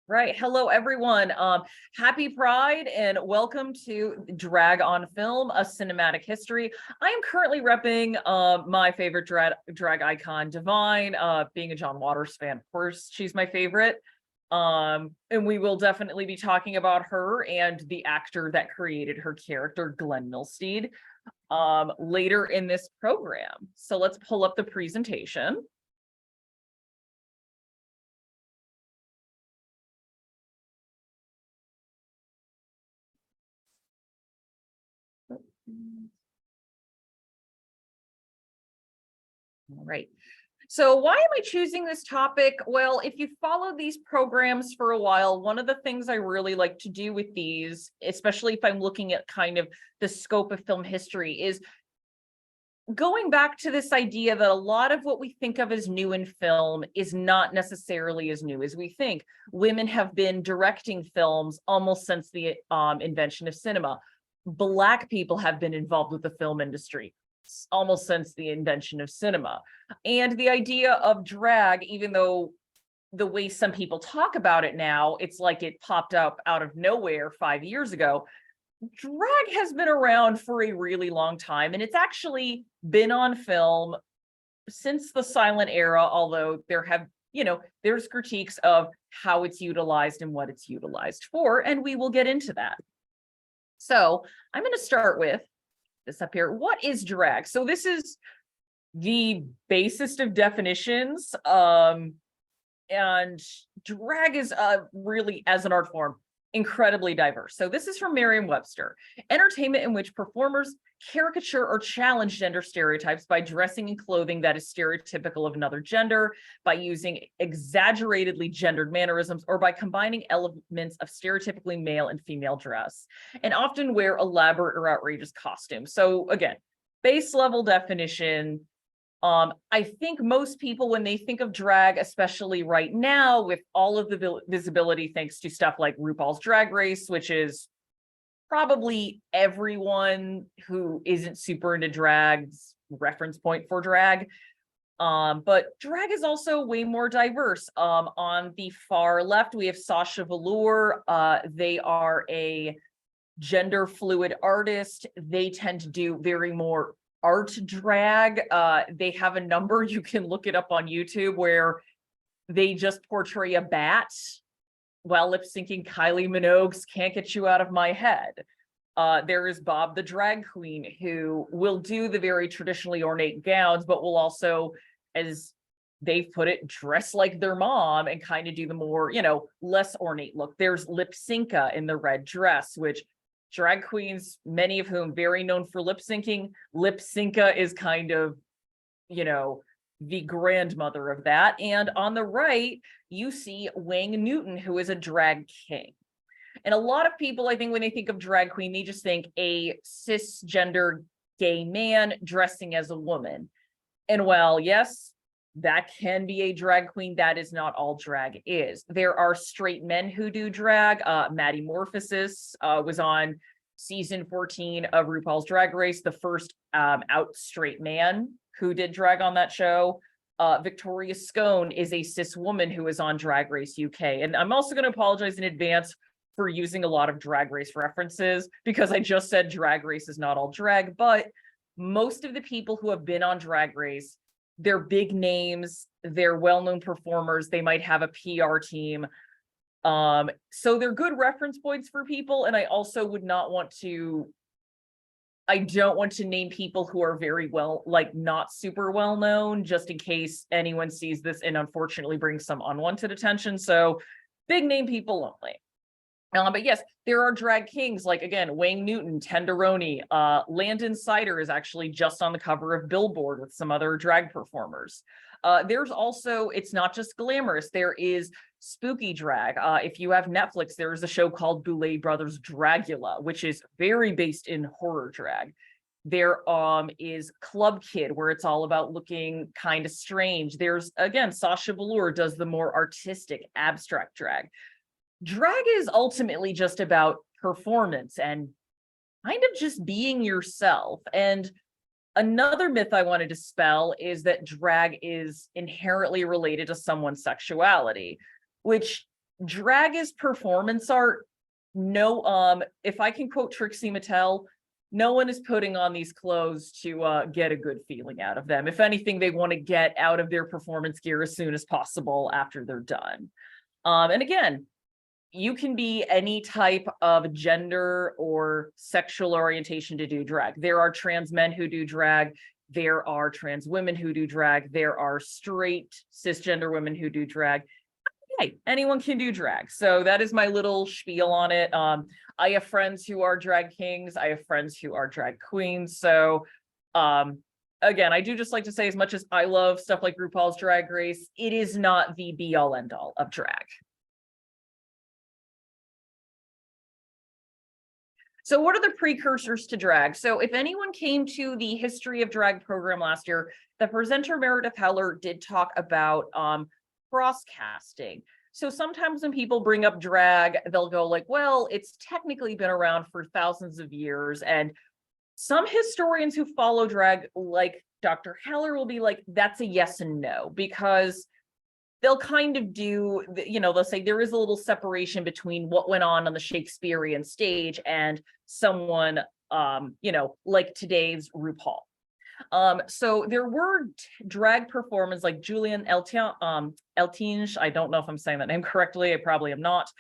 Right. Hello, everyone. Happy Pride and welcome to Drag on Film, a cinematic history. I am currently repping my favorite drag icon, Divine. Being a John Waters fan, of course, she's my favorite. And we will definitely be talking about her and the actor that created her character, Glenn Milsteed, later in this program. So let's pull up the presentation. All right. So why am I choosing this topic? Well, if you follow these programs for a while, one of the things I really like to do with these, especially if I'm looking at kind of the scope of film history, is going back to this idea that a lot of what we think of as new in film is not necessarily as new as we think. Women have been directing films almost since the invention of cinema. Black people have been involved with the film industry almost since the invention of cinema. And the idea of drag, even though the way some people talk about it now, it's like it popped up out of nowhere 5 years ago. Drag has been around for a really long time, and it's actually been on film since the silent era, although there's critiques of how it's utilized and what it's utilized for, and we will get into that. So I'm going to start with this up here. What is drag? So this is the basest of definitions, and drag is really, as an art form, incredibly diverse. So this is from Merriam-Webster: entertainment in which performers caricature or challenge gender stereotypes by dressing in clothing that is stereotypical of another gender, by using exaggeratedly gendered mannerisms, or by combining elements of stereotypically male and female dress, and often wear elaborate or outrageous costumes. So again, base level definition. I think most people, when they think of drag, especially right now, with all of the visibility thanks to stuff like RuPaul's Drag Race, which is probably everyone who isn't super into drag's reference point for drag. But drag is also way more diverse. On the far left, we have Sasha Velour. They are a gender fluid artist. They tend to do very more art drag. They have a number, you can look it up on YouTube, where they just portray a bat while lip syncing Kylie Minogue's "Can't Get You Out of My Head." There is Bob the drag queen, who will do the very traditionally ornate gowns, but will also, as they've put it, dress like their mom and kind of do the more, less ornate look. There's Lip Synca in the red dress, which drag queens, many of whom very known for lip syncing. Lip Synca is kind of, the grandmother of that. And on the right, you see Wang Newton, who is a drag king. And a lot of people, I think, when they think of drag queen, they just think a cisgender gay man dressing as a woman. And while, yes, that can be a drag queen, that is not all drag is. There are straight men who do drag. Matty Morphosis was on season 14 of RuPaul's Drag Race, the first out straight man who did drag on that show. Victoria Scone is a cis woman who is on Drag Race UK. And I'm also going to apologize in advance for using a lot of Drag Race references, because I just said Drag Race is not all drag, but most of the people who have been on Drag Race, they're big names, they're well-known performers, they might have a PR team. So they're good reference points for people. And I also I don't want to name people who are very well, not super well known, just in case anyone sees this and unfortunately brings some unwanted attention. So big name people only. But yes, there are drag kings, like, again, Wang Newton, Tenderoni. Landon Cider is actually just on the cover of Billboard with some other drag performers. There's also, it's not just glamorous, there is spooky drag. If you have Netflix, there is a show called Boulet Brothers Dragula, which is very based in horror drag. There is Club Kid, where it's all about looking kind of strange. There's, again, Sasha Velour does the more artistic, abstract drag. Drag is ultimately just about performance and kind of just being yourself. And another myth I want to dispel is that drag is inherently related to someone's sexuality, which drag is performance art. No, if I can quote Trixie Mattel, no one is putting on these clothes to get a good feeling out of them. If anything, they want to get out of their performance gear as soon as possible after they're done. And again, you can be any type of gender or sexual orientation to do drag. There are trans men who do drag. There are trans women who do drag. There are straight cisgender women who do drag. Hey, anyone can do drag. So that is my little spiel on it. I have friends who are drag kings. I have friends who are drag queens. So again, I do just like to say, as much as I love stuff like RuPaul's Drag Race, it is not the be all end all of drag. So what are the precursors to drag? So if anyone came to the History of Drag program last year, the presenter Meredith Heller did talk about cross-casting. So sometimes when people bring up drag, they'll go like, well, it's technically been around for thousands of years. And some historians who follow drag, like Dr. Heller, will be like, that's a yes and no, because they'll kind of do, they'll say there is a little separation between what went on the Shakespearean stage and someone, like today's RuPaul. So there were drag performers like Julian Eltinge, I don't know if I'm saying that name correctly, I probably am not,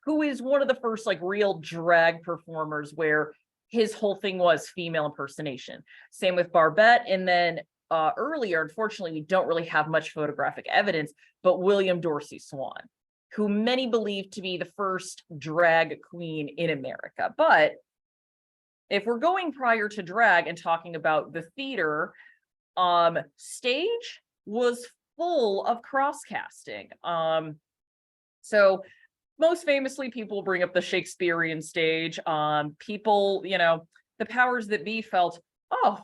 who is one of the first like real drag performers where his whole thing was female impersonation. Same with Barbette, and then earlier, unfortunately, we don't really have much photographic evidence, but William Dorsey Swan, who many believe to be the first drag queen in America. But if we're going prior to drag and talking about the theater, stage was full of cross-casting. So most famously, people bring up the Shakespearean stage. People, the powers that be felt, oh,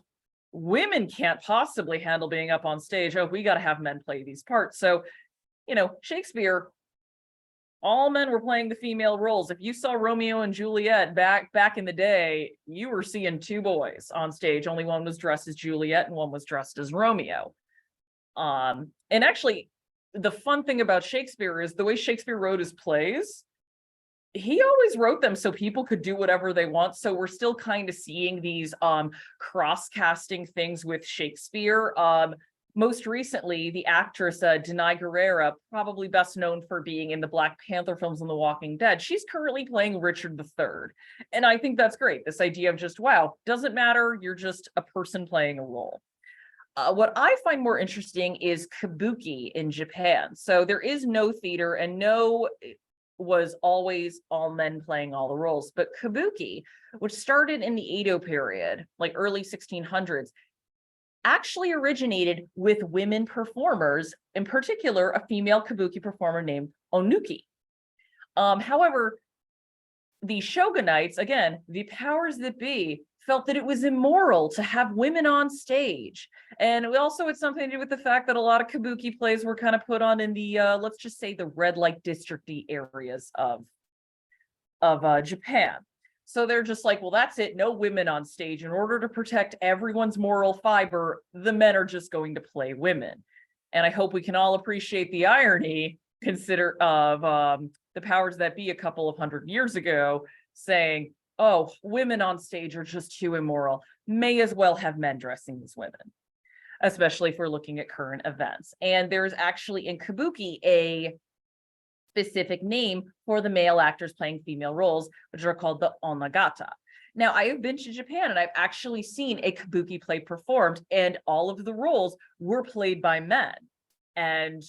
women can't possibly handle being up on stage. Oh, we got to have men play these parts. So, Shakespeare, all men were playing the female roles. If you saw Romeo and Juliet back in the day, you were seeing two boys on stage. Only one was dressed as Juliet and one was dressed as Romeo. And actually, the fun thing about Shakespeare is the way Shakespeare wrote his plays, he always wrote them so people could do whatever they want. So we're still kind of seeing these cross-casting things with Shakespeare. Most recently, the actress Denai Guerrera, probably best known for being in the Black Panther films and The Walking Dead, she's currently playing Richard III. And I think that's great. This idea of just, wow, doesn't matter, you're just a person playing a role. What I find more interesting is kabuki in Japan. So there is no theater and no was always all men playing all the roles, but kabuki, which started in the Edo period, like early 1600s, actually originated with women performers, in particular, a female kabuki performer named Onuki. However, the shogunates, again, the powers that be, felt that it was immoral to have women on stage. And also it's something to do with the fact that a lot of kabuki plays were kind of put on in the, let's just say the red light district-y areas of Japan. So they're just like, well, that's it, no women on stage. In order to protect everyone's moral fiber, the men are just going to play women. And I hope we can all appreciate the irony of the powers that be a couple of hundred years ago saying, oh, women on stage are just too immoral. May as well have men dressing as women, especially if we're looking at current events. And there's actually in kabuki a specific name for the male actors playing female roles, which are called the onagata. Now, I have been to Japan and I've actually seen a kabuki play performed, and all of the roles were played by men. And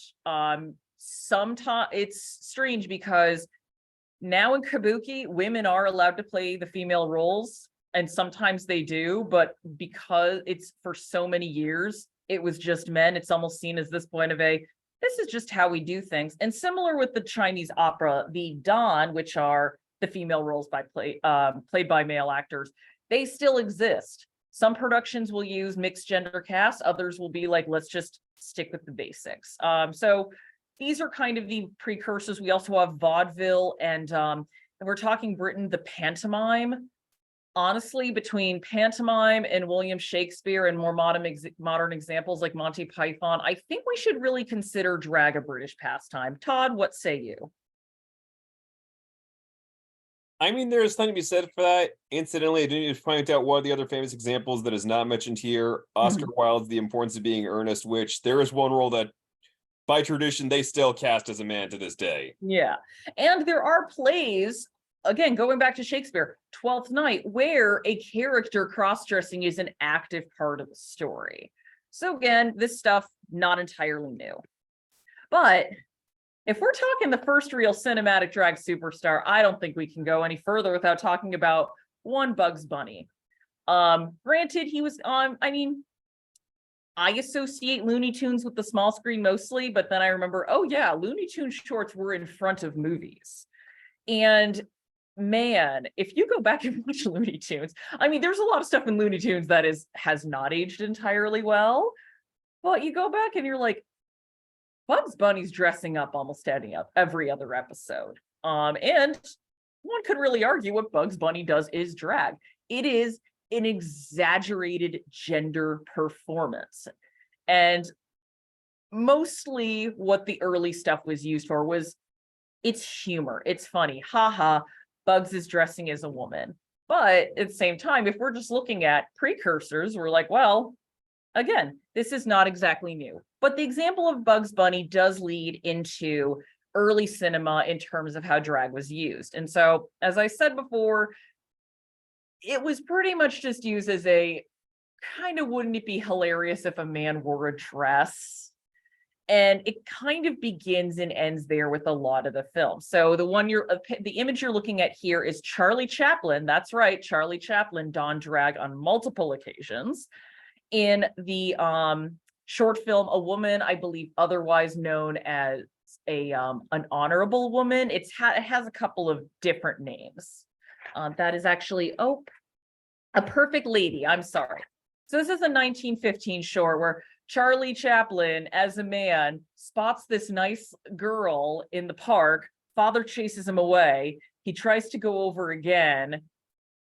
sometimes it's strange because now in kabuki, women are allowed to play the female roles, and sometimes they do, but because it's for so many years, it was just men, it's almost seen as this point of this is just how we do things. And similar with the Chinese opera, the Dan, which are the female roles played by male actors, they still exist. Some productions will use mixed gender casts, others will be like, let's just stick with the basics. So these are kind of the precursors. We also have vaudeville, and we're talking Britain, the pantomime. Honestly, between pantomime and William Shakespeare and more modern examples like Monty Python, I think we should really consider drag a British pastime. Todd, what say you? I mean, there's something to be said for that. Incidentally, I didn't even point out one of the other famous examples that is not mentioned here. Oscar Mhm. Wilde's The Importance of Being Earnest, which there is one role that, by tradition, they still cast as a man to this day. Yeah. And there are plays, again, going back to Shakespeare, Twelfth Night, where a character cross-dressing is an active part of the story. So again, this stuff not entirely new. But if we're talking the first real cinematic drag superstar, I don't think we can go any further without talking about one Bugs Bunny. Granted, he was on, I mean, I associate Looney Tunes with the small screen mostly, but then I remember, oh yeah, Looney Tunes shorts were in front of movies. And man, if you go back and watch Looney Tunes, I mean, there's a lot of stuff in Looney Tunes that has not aged entirely well. But you go back and you're like, Bugs Bunny's dressing up almost every other episode. And one could really argue what Bugs Bunny does is drag. It is an exaggerated gender performance. And mostly what the early stuff was used for was it's humor. It's funny. Haha, Bugs is dressing as a woman. But at the same time, if we're just looking at precursors, we're like, well, again, this is not exactly new. But the example of Bugs Bunny does lead into early cinema in terms of how drag was used. And so, as I said before, it was pretty much just used as a kind of, wouldn't it be hilarious if a man wore a dress? And it kind of begins and ends there with a lot of the film. So the image you're looking at here is Charlie Chaplin. That's right, Charlie Chaplin donned drag on multiple occasions in the short film A Woman, I believe, otherwise known as an honorable woman. It has a couple of different names. That is actually A Perfect Lady. I'm sorry. So this is a 1915 short where Charlie Chaplin, as a man, spots this nice girl in the park. Father chases him away. He tries to go over again.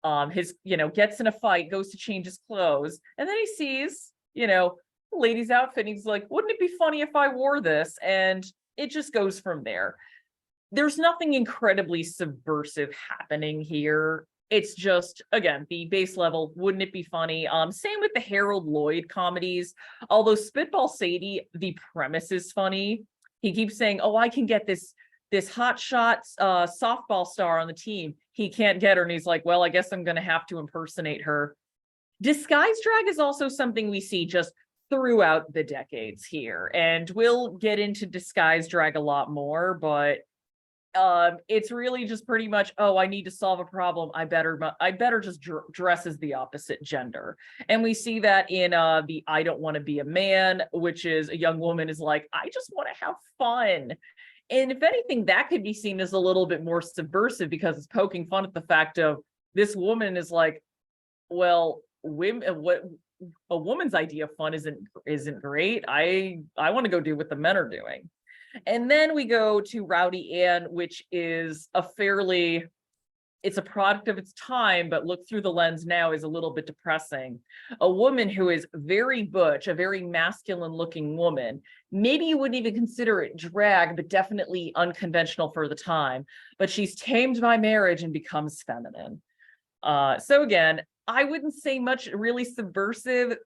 Gets in a fight, goes to change his clothes, and then he sees, lady's outfit. And he's like, wouldn't it be funny if I wore this? And it just goes from there. There's nothing incredibly subversive happening here. It's just, again, the base level, wouldn't it be funny? Same with the Harold Lloyd comedies. Although Spitball Sadie, the premise is funny. He keeps saying, oh, I can get this hot shot softball star on the team. He can't get her. And he's like, well, I guess I'm going to have to impersonate her. Disguise drag is also something we see just throughout the decades here. And we'll get into disguise drag a lot more, but it's really just pretty much, oh, I need to solve a problem. I better just dress as the opposite gender. And we see that in the I Don't Want to Be a Man, which is a young woman is like, I just want to have fun. And if anything, that could be seen as a little bit more subversive because it's poking fun at the fact of this woman is like, well, what a woman's idea of fun isn't great. I want to go do what the men are doing. And then we go to Rowdy Ann, which is it's a product of its time, but look through the lens now is a little bit depressing. A woman who is very butch, a very masculine looking woman. Maybe you wouldn't even consider it drag, but definitely unconventional for the time. But she's tamed by marriage and becomes feminine. So again, I wouldn't say much really subversive.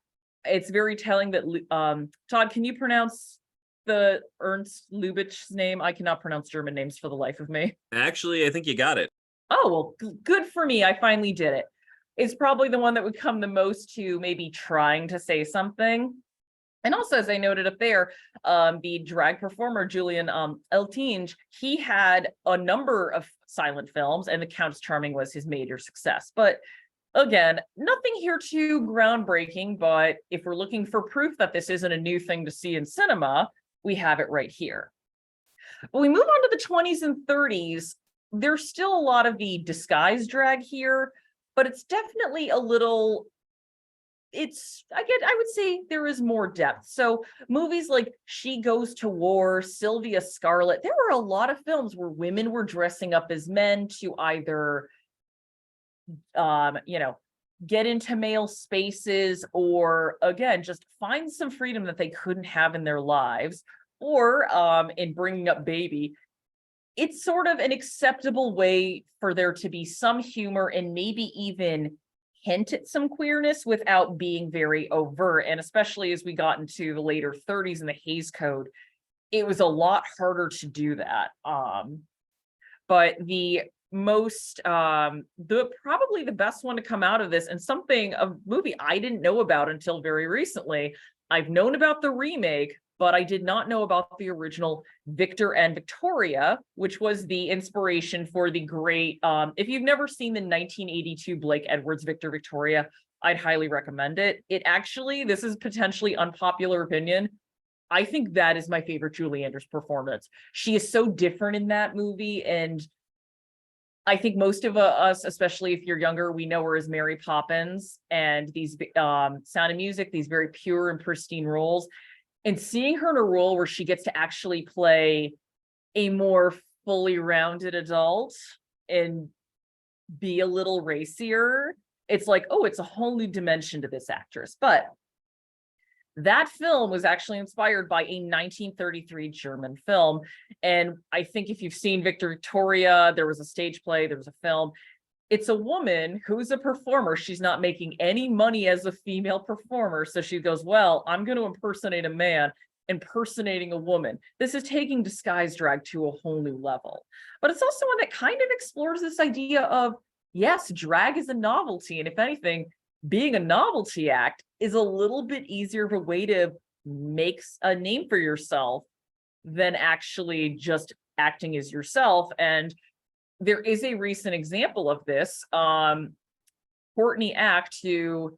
It's very telling that, Todd, can you pronounce the Ernst Lubitsch's name? I cannot pronounce German names for the life of me. Actually, I think you got it. Oh, well, good for me. I finally did it. It's probably the one that would come the most to maybe trying to say something. And also, as I noted up there, the drag performer, Julian Eltinge, he had a number of silent films, and The Countess Charming was his major success. But again, nothing here too groundbreaking, but if we're looking for proof that this isn't a new thing to see in cinema, we have it right here. When we move on to the 20s and 30s, there's still a lot of the disguise drag here, but it's definitely a little, I would say there is more depth. So movies like She Goes to War, Sylvia Scarlett, there were a lot of films where women were dressing up as men to either, get into male spaces, or again, just find some freedom that they couldn't have in their lives, or in bringing up baby. it's sort of an acceptable way for there to be some humor and maybe even hint at some queerness without being very overt. And especially as we got into the later 30s and the Hays Code, it was a lot harder to do that. But the most the probably the best one to come out of this, and a movie I didn't know about until very recently. I've known about the remake, but I did not know about the original Victor and Victoria, which was the inspiration for the great if you've never seen the 1982 Blake Edwards Victor Victoria, I'd highly recommend it. This is potentially unpopular opinion, I think that is my favorite Julie Andrews performance. She is so different in that movie, and I think most of us, especially if you're younger, we know her as Mary Poppins and these Sound of Music, these very pure and pristine roles. And seeing her in a role where she gets to actually play a more fully rounded adult and be a little racier, it's like, oh, it's a whole new dimension to this actress. But that film was actually inspired by a 1933 German film. And I think if you've seen Victor Victoria, there was a stage play, there was a film. It's a woman who's a performer. She's not making any money as a female performer. So she goes, well, I'm going to impersonate a man impersonating a woman. This is taking disguise drag to a whole new level. But it's also one that kind of explores this idea of, yes, drag is a novelty. And if anything, being a novelty act is a little bit easier of a way to make a name for yourself than actually just acting as yourself. And there is a recent example of this. Courtney Act,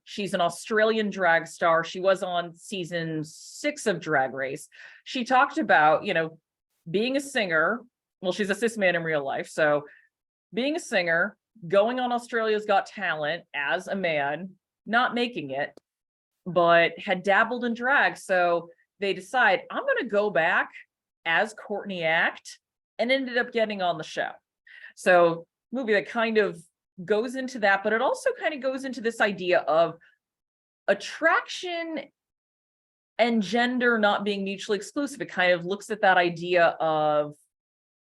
she's an Australian drag star. She was on season 6 of Drag Race. She talked about, being a singer. Well, she's a cis man in real life. So being a singer, going on Australia's Got Talent as a man, not making it, but had dabbled in drag. So they decide, I'm going to go back as Courtney Act, and ended up getting on the show. So movie that kind of goes into that, but it also kind of goes into this idea of attraction and gender not being mutually exclusive. It kind of looks at that idea of,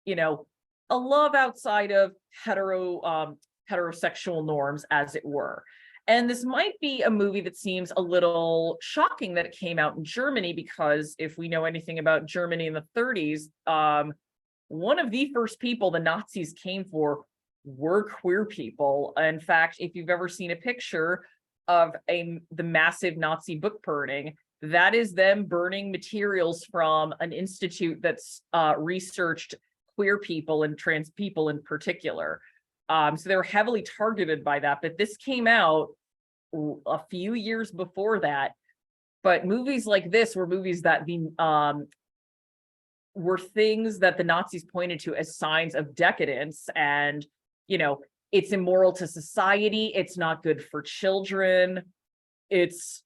a love outside of heterosexual norms, as it were. And this might be a movie that seems a little shocking that it came out in Germany, because if we know anything about Germany in the 30s, one of the first people the Nazis came for were queer people. In fact, if you've ever seen a picture of the massive Nazi book burning, that is them burning materials from an institute that's researched queer people and trans people in particular. So they were heavily targeted by that, but this came out a few years before that. But movies like this were movies that were things that the Nazis pointed to as signs of decadence, and it's immoral to society, it's not good for children. It's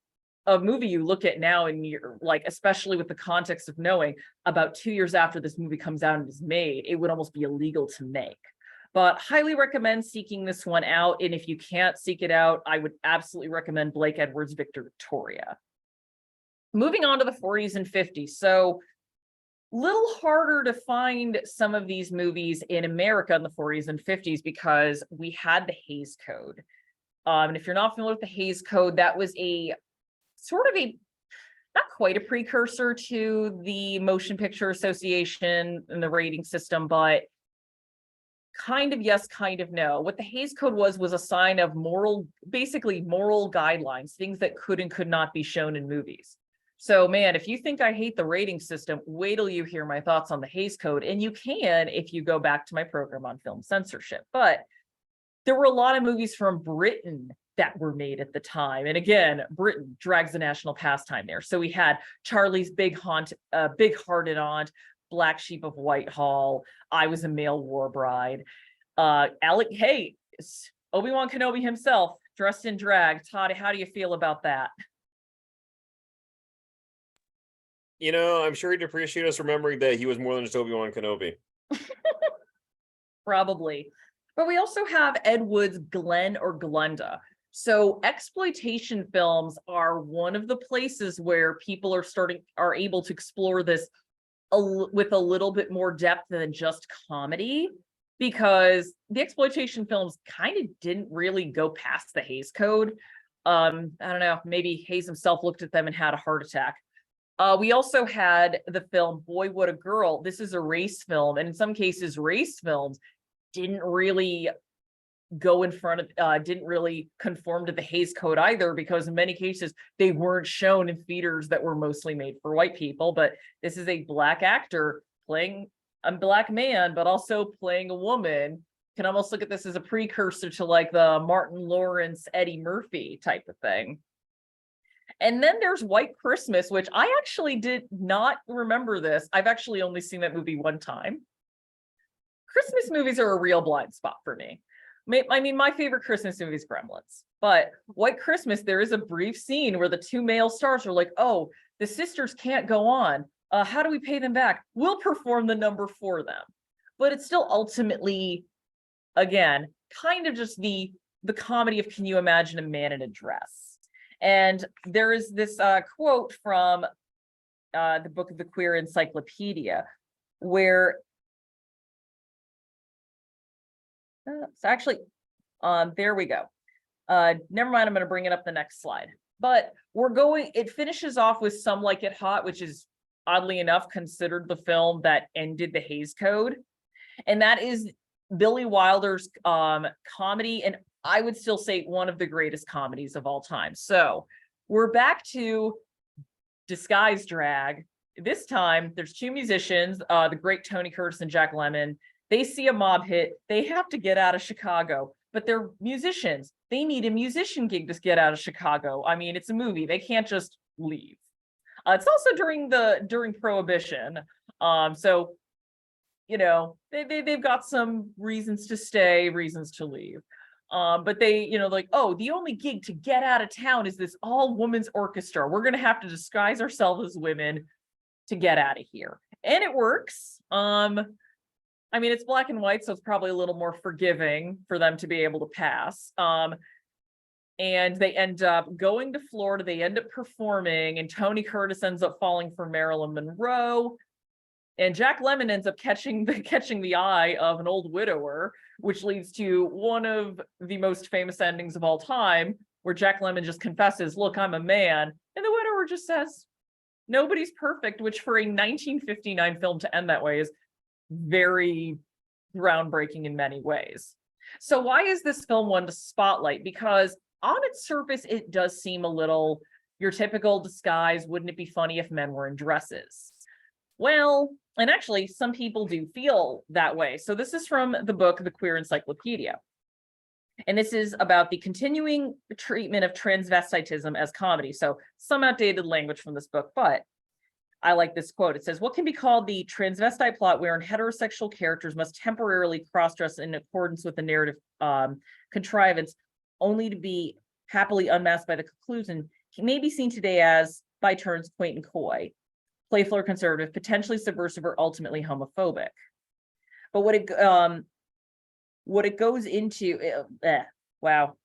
a movie you look at now and you're like, especially with the context of knowing about 2 years after this movie comes out and is made, it would almost be illegal to make. But highly recommend seeking this one out. And if you can't seek it out, I would absolutely recommend Blake Edwards' Victor Victoria. Moving on to the 40s and 50s. So little harder to find some of these movies in America in the 40s and 50s because we had the Hays Code. And if you're not familiar with the Hays Code, that was a sort of not quite a precursor to the Motion Picture Association and the rating system, kind of yes, kind of no. What the Hays Code was a sign of basically moral guidelines, things that could and could not be shown in movies. So man, if you think I hate the rating system, wait till you hear my thoughts on the Hays Code. And you can if you go back to my program on film censorship. But there were a lot of movies from Britain that were made at the time. And again, Britain drags the national pastime there. So we had Charlie's Big-Hearted Aunt, Black Sheep of Whitehall, I Was a Male War Bride, Obi-Wan Kenobi himself dressed in drag. Todd, how do you feel about that? I'm sure he'd appreciate us remembering that he was more than just Obi-Wan Kenobi. Probably. But we also have Ed Wood's Glenn or Glenda. So exploitation films are one of the places where people are able to explore this with a little bit more depth than just comedy, because the exploitation films kind of didn't really go past the Hays Code. I don't know, maybe Hays himself looked at them and had a heart attack. We also had the film Boy, What a Girl. This is a race film, and in some cases, race films didn't really go in front of, didn't really conform to the Hays Code either, because in many cases, they weren't shown in theaters that were mostly made for white people. But this is a Black actor playing a Black man, but also playing a woman. Can almost look at this as a precursor to like the Martin Lawrence, Eddie Murphy type of thing. And then there's White Christmas, which I actually did not remember this. I've actually only seen that movie one time. Christmas movies are a real blind spot for me. I mean, my favorite Christmas movie is Gremlins, but White Christmas, there is a brief scene where the two male stars are like, oh, the sisters can't go on. How do we pay them back? We'll perform the number for them. But it's still ultimately, again, kind of just the comedy of, can you imagine a man in a dress? And there is this quote from the book of the Queer Encyclopedia, where so actually, there we go. Never mind, I'm going to bring it up the next slide. But it finishes off with Some Like It Hot, which is oddly enough considered the film that ended the Hays Code. And that is Billy Wilder's comedy, and I would still say one of the greatest comedies of all time. So we're back to disguise drag. This time, there's two musicians, the great Tony Curtis and Jack Lemmon. They see a mob hit. They have to get out of Chicago, but they're musicians. They need a musician gig to get out of Chicago. I mean, it's a movie. They can't just leave. It's also during Prohibition. So, you know, they've got some reasons to stay, reasons to leave. But they, you know, like, oh, the only gig to get out of town is this all women's orchestra. We're going to have to disguise ourselves as women to get out of here. And it works. I mean, it's black and white, so it's probably a little more forgiving for them to be able to pass. And they end up going to Florida. They end up performing, and Tony Curtis ends up falling for Marilyn Monroe. And Jack Lemmon ends up catching the eye of an old widower, which leads to one of the most famous endings of all time, where Jack Lemmon just confesses, "Look, I'm a man." And the widower just says, "Nobody's perfect," which for a 1959 film to end that way is very groundbreaking in many ways. So why is this film one to spotlight? Because on its surface, it does seem a little your typical disguise. Wouldn't it be funny if men were in dresses? Well, and actually some people do feel that way. So this is from the book, The Queer Encyclopedia. And this is about the continuing treatment of transvestitism as comedy. So some outdated language from this book, but I like this quote. It says, what can be called the transvestite plot wherein heterosexual characters must temporarily cross-dress in accordance with the narrative contrivance, only to be happily unmasked by the conclusion, may be seen today as, by turns, quaint and coy, playful or conservative, potentially subversive or ultimately homophobic. But what it goes into, what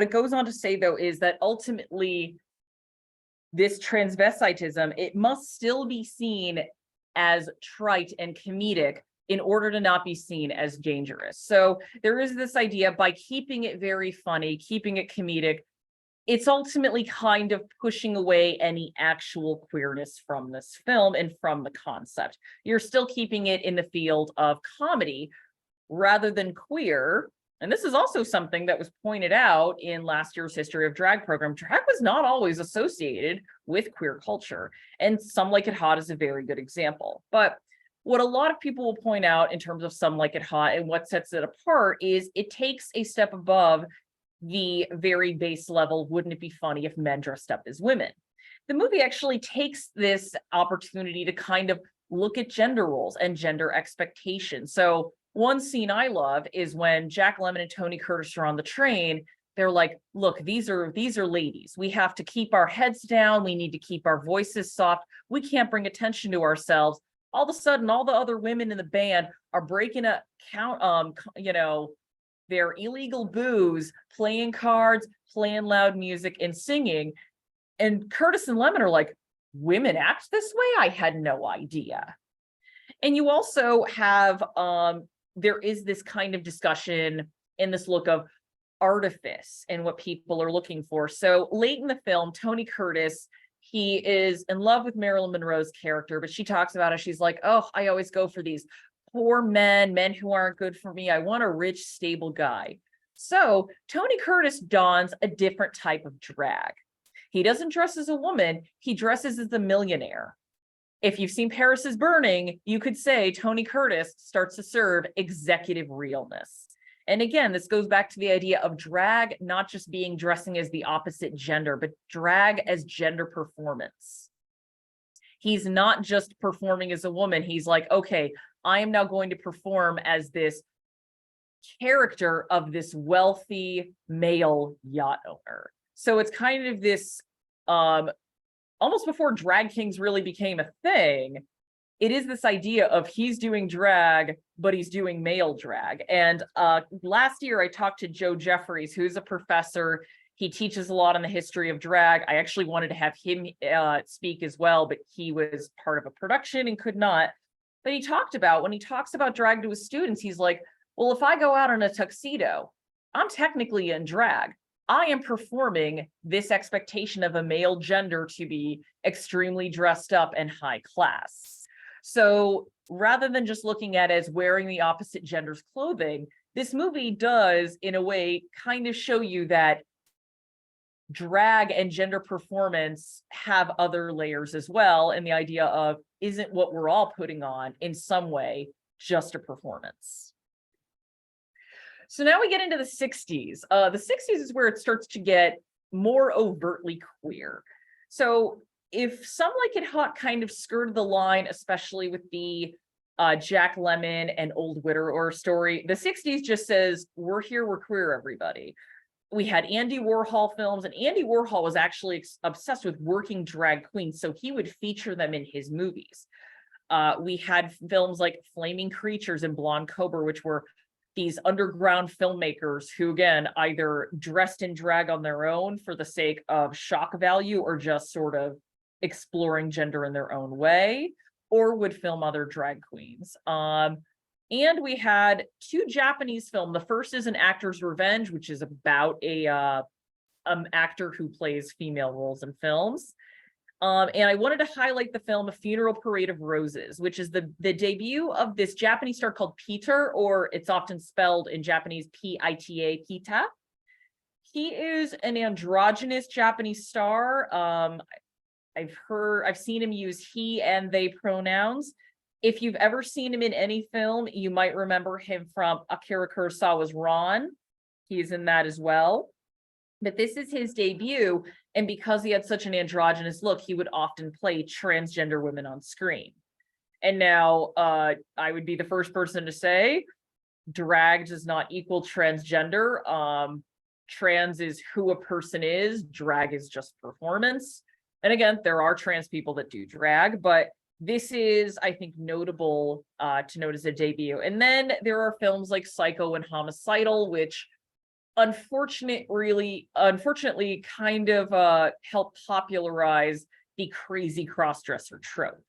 it goes on to say though is that ultimately this transvestitism, it must still be seen as trite and comedic in order to not be seen as dangerous. So there is this idea, by keeping it very funny, keeping it comedic, it's ultimately kind of pushing away any actual queerness from this film and from the concept. You're still keeping it in the field of comedy rather than queer. And this is also something that was pointed out in last year's History of Drag program. Drag was not always associated with queer culture, and Some Like It Hot is a very good example. But what a lot of people will point out in terms of Some Like It Hot and what sets it apart is it takes a step above the very base level, wouldn't it be funny if men dressed up as women? The movie actually takes this opportunity to kind of look at gender roles and gender expectations. So one scene I love is when Jack Lemmon and Tony Curtis are on the train. They're like, look, these are ladies. We have to keep our heads down. We need to keep our voices soft. We can't bring attention to ourselves. All of a sudden, all the other women in the band are breaking a their illegal booze, playing cards, playing loud music, and singing. And Curtis and Lemmon are like, women act this way? I had no idea. And you also have, there is this kind of discussion in this look of artifice and what people are looking for. So late in the film, Tony Curtis, he is in love with Marilyn Monroe's character, but she talks about it. She's like, oh, I always go for these poor men who aren't good for me. I want a rich, stable guy. So Tony Curtis dons a different type of drag. He doesn't dress as a woman, he dresses as a millionaire. If you've seen Paris is Burning, you could say Tony Curtis starts to serve executive realness. And again, this goes back to the idea of drag not just being dressing as the opposite gender, but drag as gender performance. He's not just performing as a woman. He's like, okay, I am now going to perform as this character of this wealthy male yacht owner. So it's kind of this, almost before drag kings really became a thing, it is this idea of he's doing drag, but he's doing male drag. And last year I talked to Joe Jeffries, who's a professor. He teaches a lot on the history of drag. I actually wanted to have him speak as well, but he was part of a production and could not. But he talked about, when he talks about drag to his students, he's like, well, if I go out in a tuxedo, I'm technically in drag. I am performing this expectation of a male gender to be extremely dressed up and high class. So rather than just looking at it as wearing the opposite gender's clothing, this movie does, in a way, kind of show you that drag and gender performance have other layers as well. And the idea of, isn't what we're all putting on in some way just a performance? So now we get into the 60s. The 60s is where it starts to get more overtly queer. So if Some Like It Hot kind of skirted the line, especially with the Jack Lemmon and Old Widower story, the 60s just says, we're here, we're queer, everybody. We had Andy Warhol films, and Andy Warhol was actually obsessed with working drag queens, so he would feature them in his movies. We had films like Flaming Creatures and Blonde Cobra, which were these underground filmmakers who, again, either dressed in drag on their own for the sake of shock value or just sort of exploring gender in their own way, or would film other drag queens. And we had two Japanese films. The first is An Actor's Revenge, which is about a actor who plays female roles in films. And I wanted to highlight the film A Funeral Parade of Roses, which is the debut of this Japanese star called Peter, or it's often spelled in Japanese P-I-T-A, Pita. He is an androgynous Japanese star. I've seen him use he and they pronouns. If you've ever seen him in any film, you might remember him from Akira Kurosawa's Ron. He's in that as well. But this is his debut, and because he had such an androgynous look, he would often play transgender women on screen. And now I would be the first person to say, drag does not equal transgender. Trans is who a person is, drag is just performance. And again, there are trans people that do drag, but this is, I think, notable to note as a debut. And then there are films like Psycho and Homicidal, which unfortunately kind of helped popularize the crazy crossdresser trope.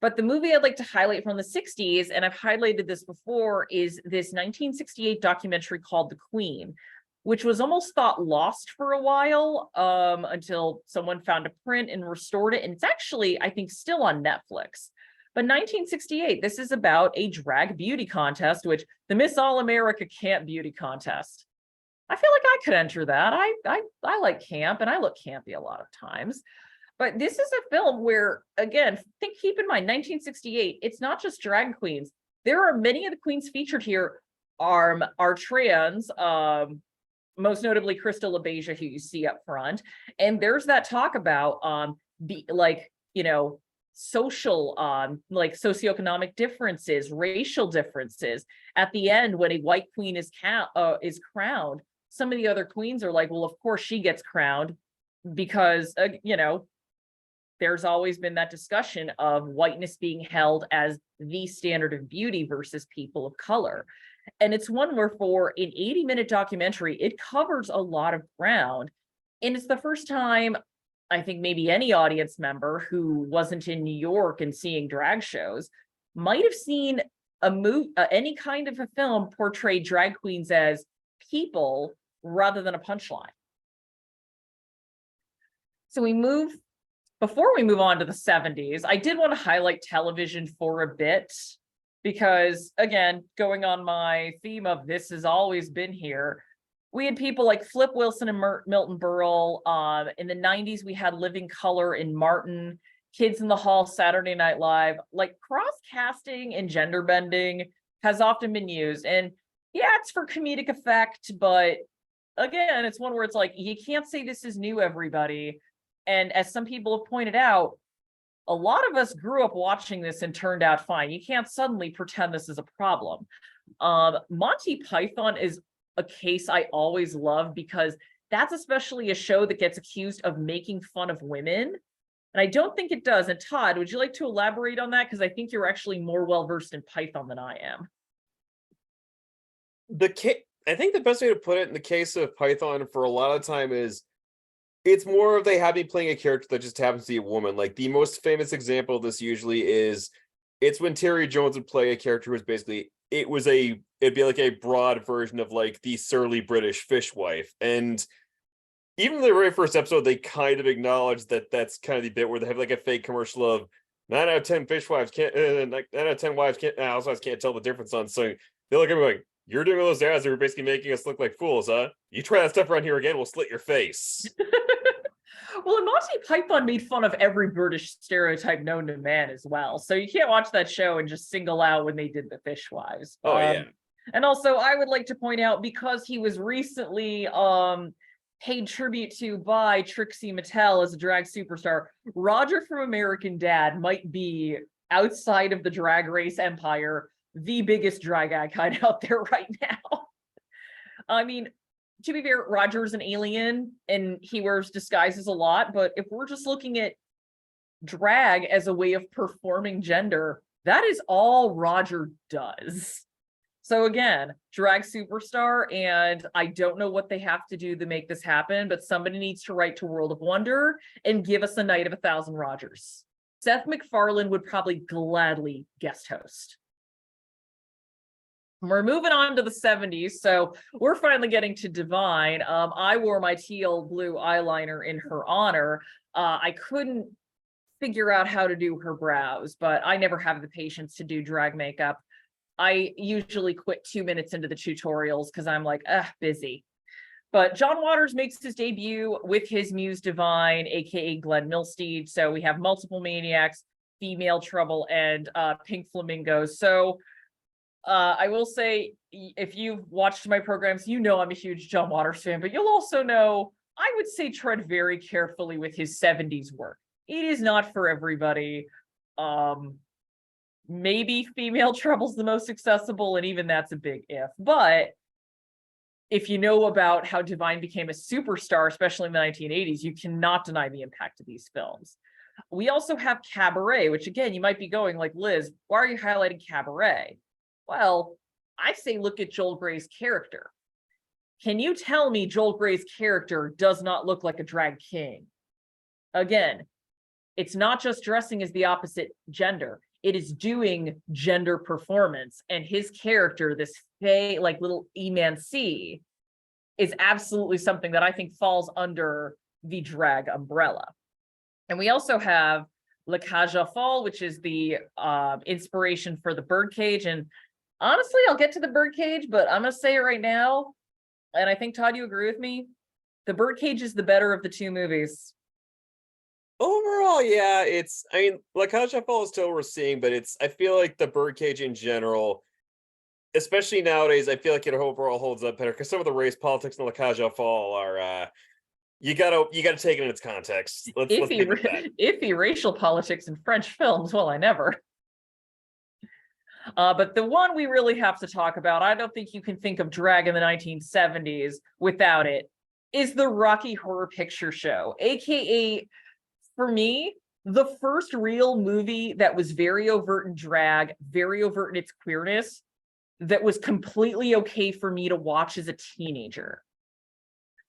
But the movie I'd like to highlight from the 60s, and I've highlighted this before, is this 1968 documentary called The Queen, which was almost thought lost for a while until someone found a print and restored it. And it's actually, I think, still on Netflix. But 1968, this is about a drag beauty contest, which the Miss All America Camp Beauty Contest. I feel like I could enter that. I like camp, and I look campy a lot of times. But this is a film where, again, keep in mind, 1968, it's not just drag queens. There are many of the queens featured here are trans, most notably Crystal LaBeija, who you see up front. And there's that talk about social, like socioeconomic differences, racial differences. At the end, when a white queen is crowned, some of the other queens are like, well, of course she gets crowned because, there's always been that discussion of whiteness being held as the standard of beauty versus people of color. And it's one where, for an 80-minute documentary, it covers a lot of ground. And it's the first time I think maybe any audience member who wasn't in New York and seeing drag shows might have seen any kind of a film portrayed drag queens as people rather than a punchline. So before we move on to the 70s, I did want to highlight television for a bit because, again, going on my theme of this has always been here, we had people like Flip Wilson and Milton Berle. In the 90s, we had Living Color in Martin, Kids in the Hall, Saturday Night Live. Like, cross-casting and gender bending has often been used. And yeah, it's for comedic effect, but again, it's one where it's like, you can't say this is new, everybody. And as some people have pointed out, a lot of us grew up watching this and turned out fine. You can't suddenly pretend this is a problem. Monty Python is a case I always love because that's especially a show that gets accused of making fun of women. And I don't think it does. And Todd, would you like to elaborate on that? Because I think you're actually more well-versed in Python than I am. I think the best way to put it in the case of Python for a lot of time is it's more of they have me playing a character that just happens to be a woman. Like the most famous example of this usually is it's when Terry Jones would play a character who was basically it'd be like a broad version of like the surly British fishwife. And even in the very first episode, they kind of acknowledge that that's kind of the bit where they have like a fake commercial of 9 out of 10 fishwives can't, like 9 out of 10 wives can't, housewives can't tell the difference on. So they look at me like, you're doing all those ads that are basically making us look like fools, huh? You try that stuff around here again, we'll slit your face. Well, and Monty Python made fun of every British stereotype known to man as well. So you can't watch that show and just single out when they did the fishwives. Oh, yeah. And also, I would like to point out, because he was recently paid tribute to by Trixie Mattel as a drag superstar, Roger from American Dad might be, outside of the drag race empire, the biggest drag icon out there right now. I mean, to be fair, Roger's an alien and he wears disguises a lot, but if we're just looking at drag as a way of performing gender, that is all Roger does. So again, drag superstar, and I don't know what they have to do to make this happen, but somebody needs to write to World of Wonder and give us a night of 1,000 Rogers. Seth MacFarlane would probably gladly guest host. We're moving on to the 70s, so we're finally getting to Divine. I wore my teal blue eyeliner in her honor. I couldn't figure out how to do her brows, but I never have the patience to do drag makeup. I usually quit 2 minutes into the tutorials because I'm like, busy. But John Waters makes his debut with his muse Divine, aka Glenn Milsteed. So we have Multiple Maniacs, Female Trouble, and Pink Flamingos. So I will say, if you've watched my programs, you know I'm a huge John Waters fan, but you'll also know I would say tread very carefully with his 70s work. It is not for everybody. Maybe Female Trouble's the most accessible, and even that's a big if. But if you know about how Divine became a superstar, especially in the 1980s, you cannot deny the impact of these films. We also have Cabaret, which again, you might be going like, Liz, why are you highlighting Cabaret? Well, I say look at Joel Grey's character. Can you tell me Joel Grey's character does not look like a drag king? Again, it's not just dressing as the opposite gender. It is doing gender performance. And his character, this fey, like little Emancy, is absolutely something that I think falls under the drag umbrella. And we also have La Cage aux Folles, which is the inspiration for the Birdcage. And honestly, I'll get to the Birdcage, but I'm going to say it right now. And I think, Todd, you agree with me? The Birdcage is the better of the two movies. Overall, yeah, I mean, La Cage aux Folles is still we're seeing, but I feel like the Birdcage in general, especially nowadays, I feel like it overall holds up better because some of the race politics in La Cage aux Folles are, you gotta take it in its context. Let's leave it at that. Iffy racial politics in French films, well, I never. But the one we really have to talk about, I don't think you can think of drag in the 1970s without it, is the Rocky Horror Picture Show, aka, for me, the first real movie that was very overt in drag, very overt in its queerness, that was completely okay for me to watch as a teenager.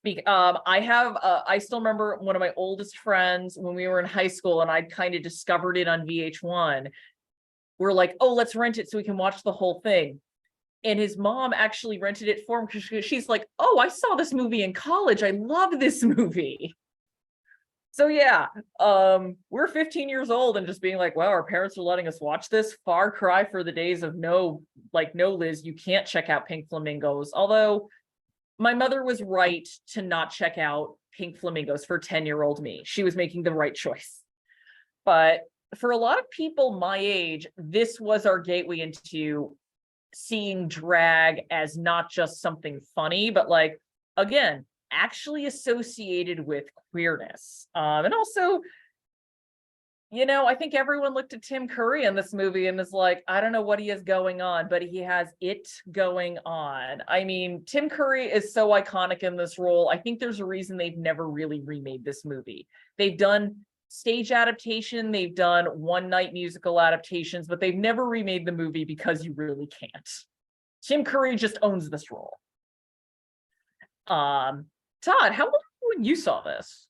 I still remember one of my oldest friends when we were in high school and I'd kind of discovered it on VH1. We're like, oh, let's rent it so we can watch the whole thing. And his mom actually rented it for him because she's like, oh, I saw this movie in college. I love this movie. So yeah, we're 15 years old and just being like, wow, our parents are letting us watch this. Far cry for the days of no, Liz, you can't check out Pink Flamingos. Although my mother was right to not check out Pink Flamingos for 10-year-old me. She was making the right choice. But for a lot of people my age, this was our gateway into seeing drag as not just something funny, but like, again, actually associated with queerness. And also, I think everyone looked at Tim Curry in this movie and is like, I don't know what he has going on, but he has it going on. I mean, Tim Curry is so iconic in this role. I think there's a reason they've never really remade this movie. They've done stage adaptation, they've done one night musical adaptations, but they've never remade the movie because you really can't. Tim Curry just owns this role. Todd, how old were you when you saw this?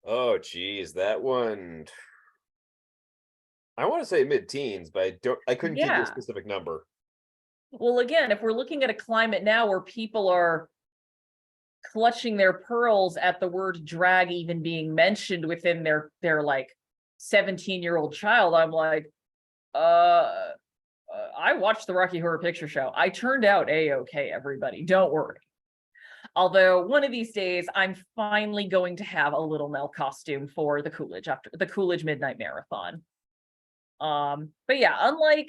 Oh, geez, that one. I want to say mid-teens, but I couldn't keep you a specific number. Well, again, if we're looking at a climate now where people are clutching their pearls at the word drag even being mentioned within their like 17-year-old child, I'm like, I watched the Rocky Horror Picture Show. I turned out A-okay, everybody. Don't worry. Although one of these days, I'm finally going to have a Little Nell costume for the Coolidge after the Coolidge Midnight Marathon. But yeah, unlike,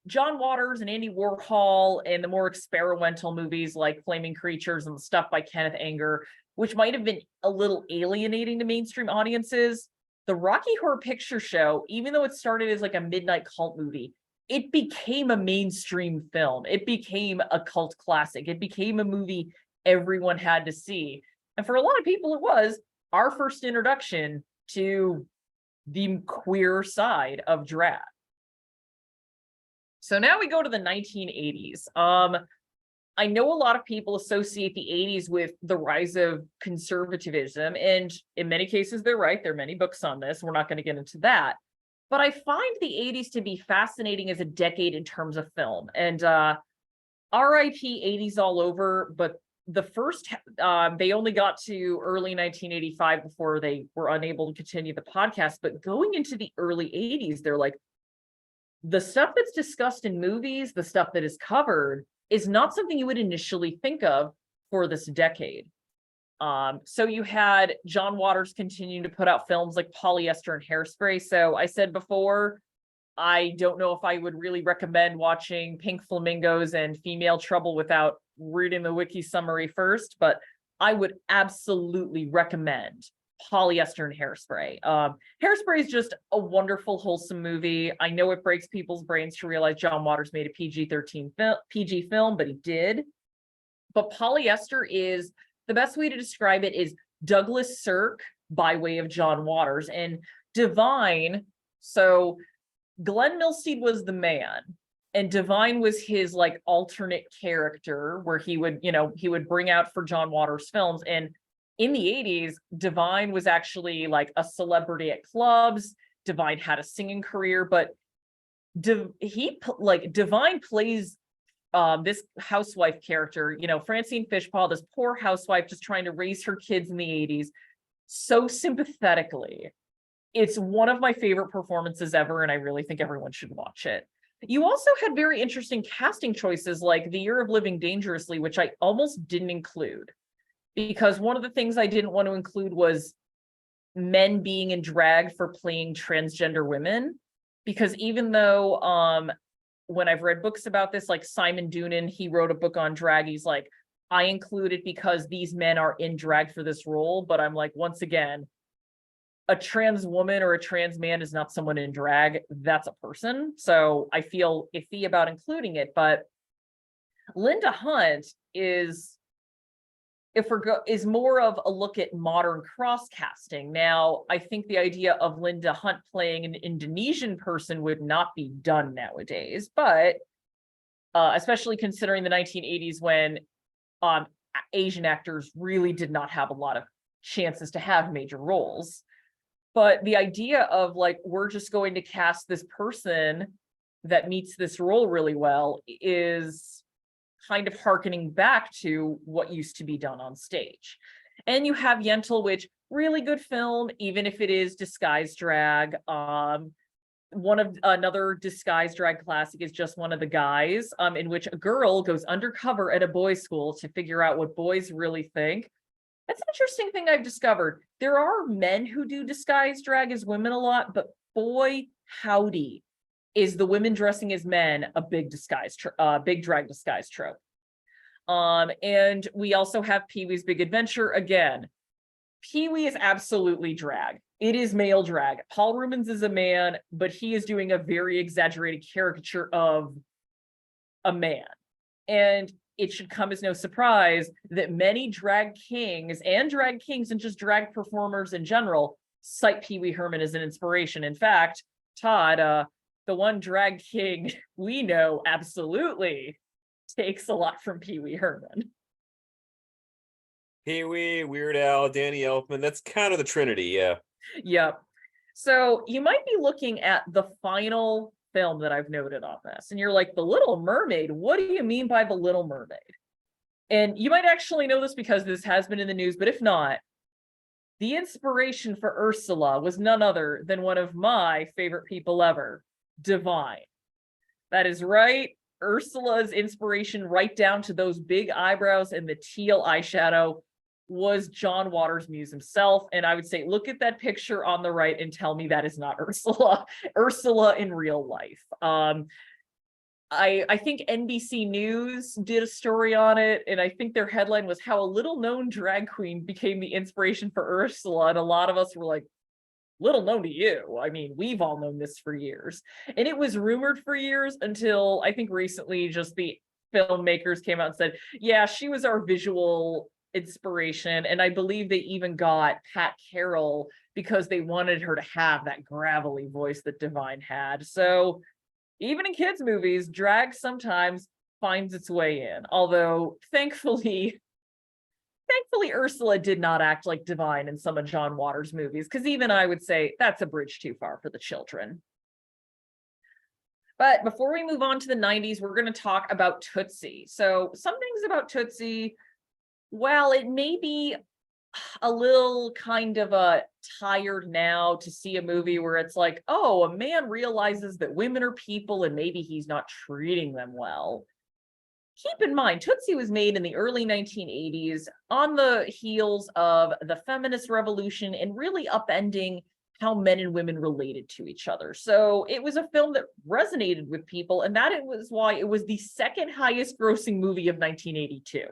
John Waters and Andy Warhol and the more experimental movies like Flaming Creatures and stuff by Kenneth Anger, which might have been a little alienating to mainstream audiences, the Rocky Horror Picture Show, even though it started as like a midnight cult movie, it became a mainstream film. It became a cult classic. It became a movie everyone had to see. And for a lot of people, it was our first introduction to the queer side of drag. So now we go to the 1980s. I know a lot of people associate the 80s with the rise of conservatism, and in many cases, they're right. There are many books on this. We're not going to get into that. But I find the 80s to be fascinating as a decade in terms of film. And RIP 80s all over, but the first, they only got to early 1985 before they were unable to continue the podcast. But going into the early 80s, they're like, the stuff that's discussed in movies, the stuff that is covered, is not something you would initially think of for this decade. So you had John Waters continuing to put out films like Polyester and Hairspray. So I said before, I don't know if I would really recommend watching Pink Flamingos and Female Trouble without reading the wiki summary first, but I would absolutely recommend Polyester and Hairspray. Hairspray is just a wonderful, wholesome movie. I know it breaks people's brains to realize John Waters made a PG-13 PG film, but he did. But Polyester is, the best way to describe it is Douglas Sirk by way of John Waters, and Divine. So Glenn Milstead was the man, and Divine was his like alternate character where he would bring out for John Waters films. And in the 80s, Divine was actually like a celebrity at clubs. Divine had a singing career, but Divine plays this housewife character, Francine Fishpaw, this poor housewife just trying to raise her kids in the 80s so sympathetically. It's one of my favorite performances ever, and I really think everyone should watch it. You also had very interesting casting choices like The Year of Living Dangerously, which I almost didn't include, because one of the things I didn't want to include was men being in drag for playing transgender women. Because even though when I've read books about this, like Simon Doonan, he wrote a book on drag. He's like, I include it because these men are in drag for this role. But I'm like, once again, a trans woman or a trans man is not someone in drag. That's a person. So I feel iffy about including it. But Linda Hunt is more of a look at modern cross casting. Now, I think the idea of Linda Hunt playing an Indonesian person would not be done nowadays, but especially considering the 1980s when Asian actors really did not have a lot of chances to have major roles. But the idea of like, we're just going to cast this person that meets this role really well is kind of hearkening back to what used to be done on stage. And you have Yentl, which really good film, even if it is disguised drag. One of another disguised drag classic is Just One of the Guys, in which a girl goes undercover at a boys' school to figure out what boys really think. That's an interesting thing I've discovered. There are men who do disguised drag as women a lot, but boy, howdy, is the women dressing as men a big big drag disguise trope. And we also have Pee-wee's Big Adventure again. Pee-wee is absolutely drag. It is male drag. Paul Rubens is a man, but he is doing a very exaggerated caricature of a man. And it should come as no surprise that many drag kings and just drag performers in general cite Pee Wee Herman as an inspiration. In fact, Todd, the one drag king we know absolutely takes a lot from Pee Wee Herman. Pee Wee, Weird Al, Danny Elfman. That's kind of the Trinity, yeah. Yep. So you might be looking at the final film that I've noted on this, and you're like, The Little Mermaid. What do you mean by The Little Mermaid? And you might actually know this because this has been in the news, but if not, the inspiration for Ursula was none other than one of my favorite people ever, Divine. That is right. Ursula's inspiration, right down to those big eyebrows and the teal eyeshadow, was John Waters Muse himself. And I would say, look at that picture on the right and tell me that is not Ursula. Ursula in real life. I think NBC News did a story on it, and I think their headline was how a little known drag queen became the inspiration for Ursula. And a lot of us were like, little known to you. I mean, we've all known this for years. And it was rumored for years until I think recently just the filmmakers came out and said, yeah, she was our visual inspiration. And I believe they even got Pat Carroll because they wanted her to have that gravelly voice that Divine had. So even in kids' movies, drag sometimes finds its way in. Although thankfully, Ursula did not act like Divine in some of John Waters' movies, because even I would say that's a bridge too far for the children. But before we move on to the 90s, we're going to talk about Tootsie. So some things about Tootsie, well, it may be a little kind of tired now to see a movie where it's like, oh, a man realizes that women are people and maybe he's not treating them well. Keep in mind, Tootsie was made in the early 1980s on the heels of the feminist revolution and really upending how men and women related to each other. So it was a film that resonated with people, and that it was why it was the second highest grossing movie of 1982.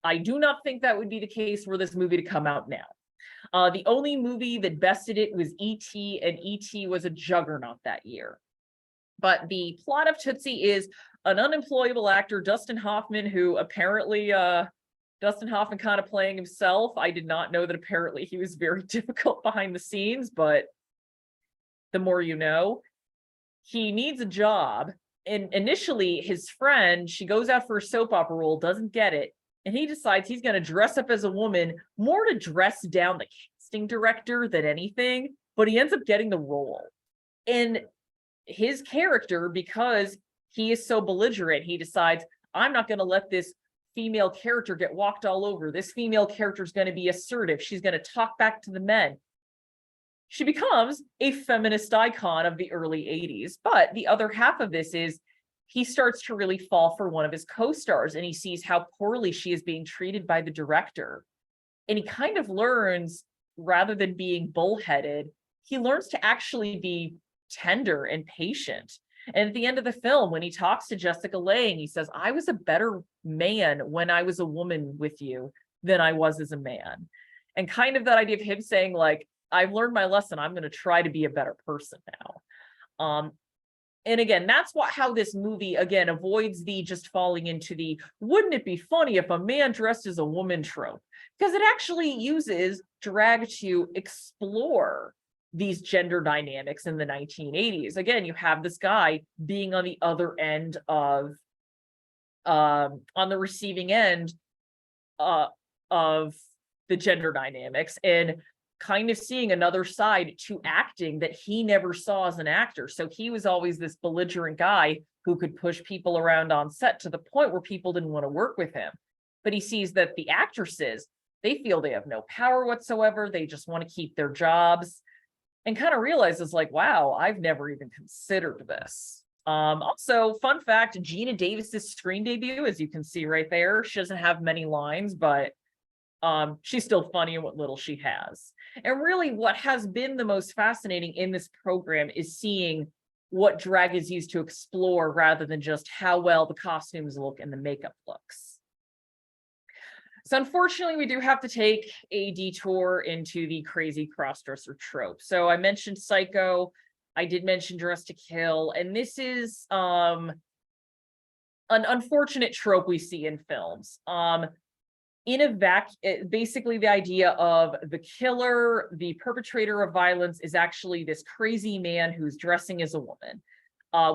I do not think that would be the case for this movie to come out now. The only movie that bested it was E.T., and E.T. was a juggernaut that year. But the plot of Tootsie is an unemployable actor, Dustin Hoffman, who apparently, Dustin Hoffman kind of playing himself. I did not know that apparently he was very difficult behind the scenes, but the more you know. He needs a job. And initially, his friend, she goes out for a soap opera role, doesn't get it. And he decides he's going to dress up as a woman, more to dress down the casting director than anything. But he ends up getting the role. And his character, because he is so belligerent, he decides, I'm not going to let this female character get walked all over. This female character is going to be assertive. She's going to talk back to the men. She becomes a feminist icon of the early 80s. But the other half of this is he starts to really fall for one of his co-stars, and he sees how poorly she is being treated by the director. And he kind of learns, rather than being bullheaded, he learns to actually be tender and patient. And at the end of the film, when he talks to Jessica Lange, he says, I was a better man when I was a woman with you than I was as a man. And kind of that idea of him saying, like, I've learned my lesson. I'm going to try to be a better person now. And again, that's how this movie, again, avoids the just falling into the, wouldn't it be funny if a man dressed as a woman trope? Because it actually uses drag to explore these gender dynamics in the 1980s. Again, you have this guy being on the other end of on the receiving end uh, of the gender dynamics, and kind of seeing another side to acting that he never saw as an actor. So he was always this belligerent guy who could push people around on set to the point where people didn't want to work with him. But he sees that the actresses, they feel they have no power whatsoever. They just want to keep their jobs, and kind of realizes like, wow, I've never even considered this. Also, fun fact, Gina Davis's screen debut, as you can see right there, she doesn't have many lines, but she's still funny in what little she has. And really what has been the most fascinating in this program is seeing what drag is used to explore rather than just how well the costumes look and the makeup looks. So unfortunately, we do have to take a detour into the crazy crossdresser trope. So I mentioned Psycho, I did mention Dress to Kill, and this is an unfortunate trope we see in films. Basically the idea of the killer, the perpetrator of violence, is actually this crazy man who's dressing as a woman.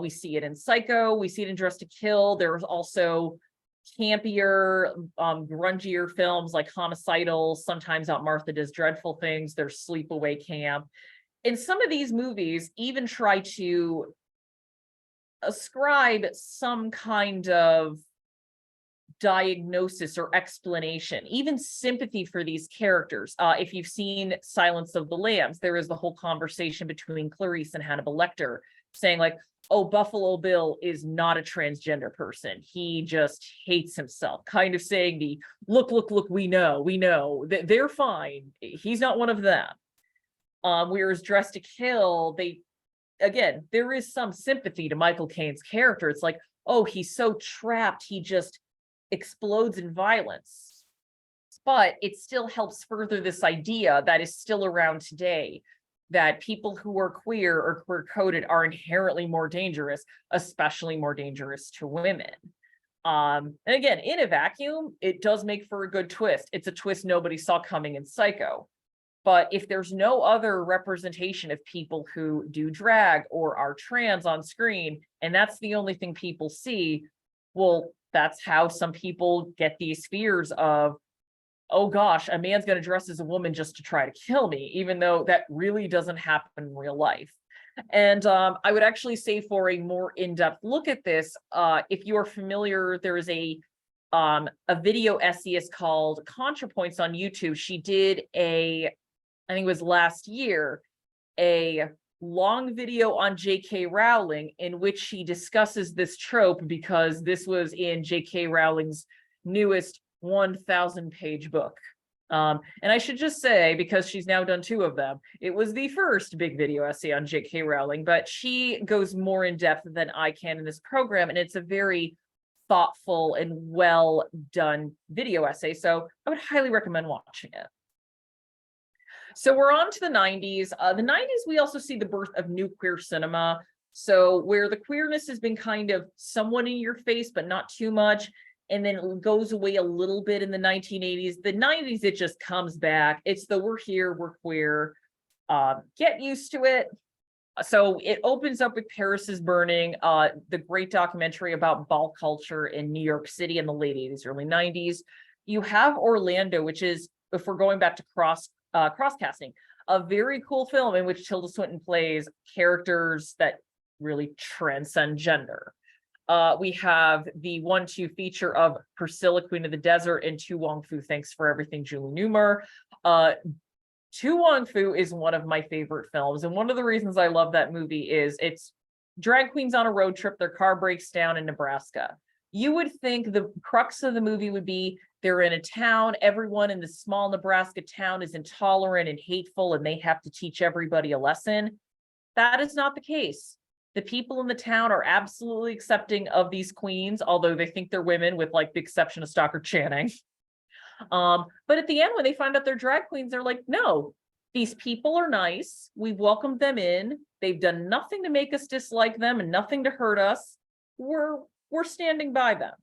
We see it in Psycho, we see it in Dress to Kill. There's also campier, grungier films like Homicidal, sometimes Aunt Martha Does Dreadful Things, there's Sleepaway Camp. And some of these movies even try to ascribe some kind of diagnosis or explanation, even sympathy for these characters. If you've seen Silence of the Lambs, there is the whole conversation between Clarice and Hannibal Lecter saying like, oh, Buffalo Bill is not a transgender person. He just hates himself, kind of saying the look, we know that they're fine. He's not one of them. Whereas Dress to Kill, again, there is some sympathy to Michael Caine's character. It's like, oh, he's so trapped, he just explodes in violence. But it still helps further this idea that is still around today, that people who are queer or queer coded are inherently more dangerous, especially more dangerous to women. And again, in a vacuum, it does make for a good twist. It's a twist nobody saw coming in Psycho. But if there's no other representation of people who do drag or are trans on screen, and that's the only thing people see, well, that's how some people get these fears of, oh gosh, a man's going to dress as a woman just to try to kill me, even though that really doesn't happen in real life. And I would actually say, for a more in-depth look at this, if you're familiar, there is a video essayist called ContraPoints on YouTube. She did I think it was last year, a long video on J.K. Rowling in which she discusses this trope, because this was in J.K. Rowling's newest 1,000-page book. And I should just say, because she's now done 2 of them, it was the first big video essay on J.K. Rowling, but she goes more in depth than I can in this program, and it's a very thoughtful and well done video essay. So I would highly recommend watching it. So we're on to the 90s. The 90s, we also see the birth of new queer cinema. So where the queerness has been kind of somewhat in your face, but not too much, and then it goes away a little bit in the 1980s. The 90s, it just comes back. It's the we're here, we're queer. Get used to it. So it opens up with Paris is Burning, the great documentary about ball culture in New York City in the late 80s, early 90s. You have Orlando, which is, if we're going back to cross-casting, a very cool film in which Tilda Swinton plays characters that really transcend gender. We have the 1-2 feature of Priscilla, Queen of the Desert, and To Wong Foo, Thanks for Everything, Julie Newmar. To Wong Foo is one of my favorite films, and one of the reasons I love that movie is it's drag queens on a road trip, their car breaks down in Nebraska. You would think the crux of the movie would be they're in a town, everyone in this small Nebraska town is intolerant and hateful, and they have to teach everybody a lesson. That is not the case. The people in the town are absolutely accepting of these queens, although they think they're women, with like the exception of Stockard Channing. But at the end, when they find out they're drag queens, they're like, no, these people are nice. We've welcomed them in. They've done nothing to make us dislike them and nothing to hurt us. We're standing by them.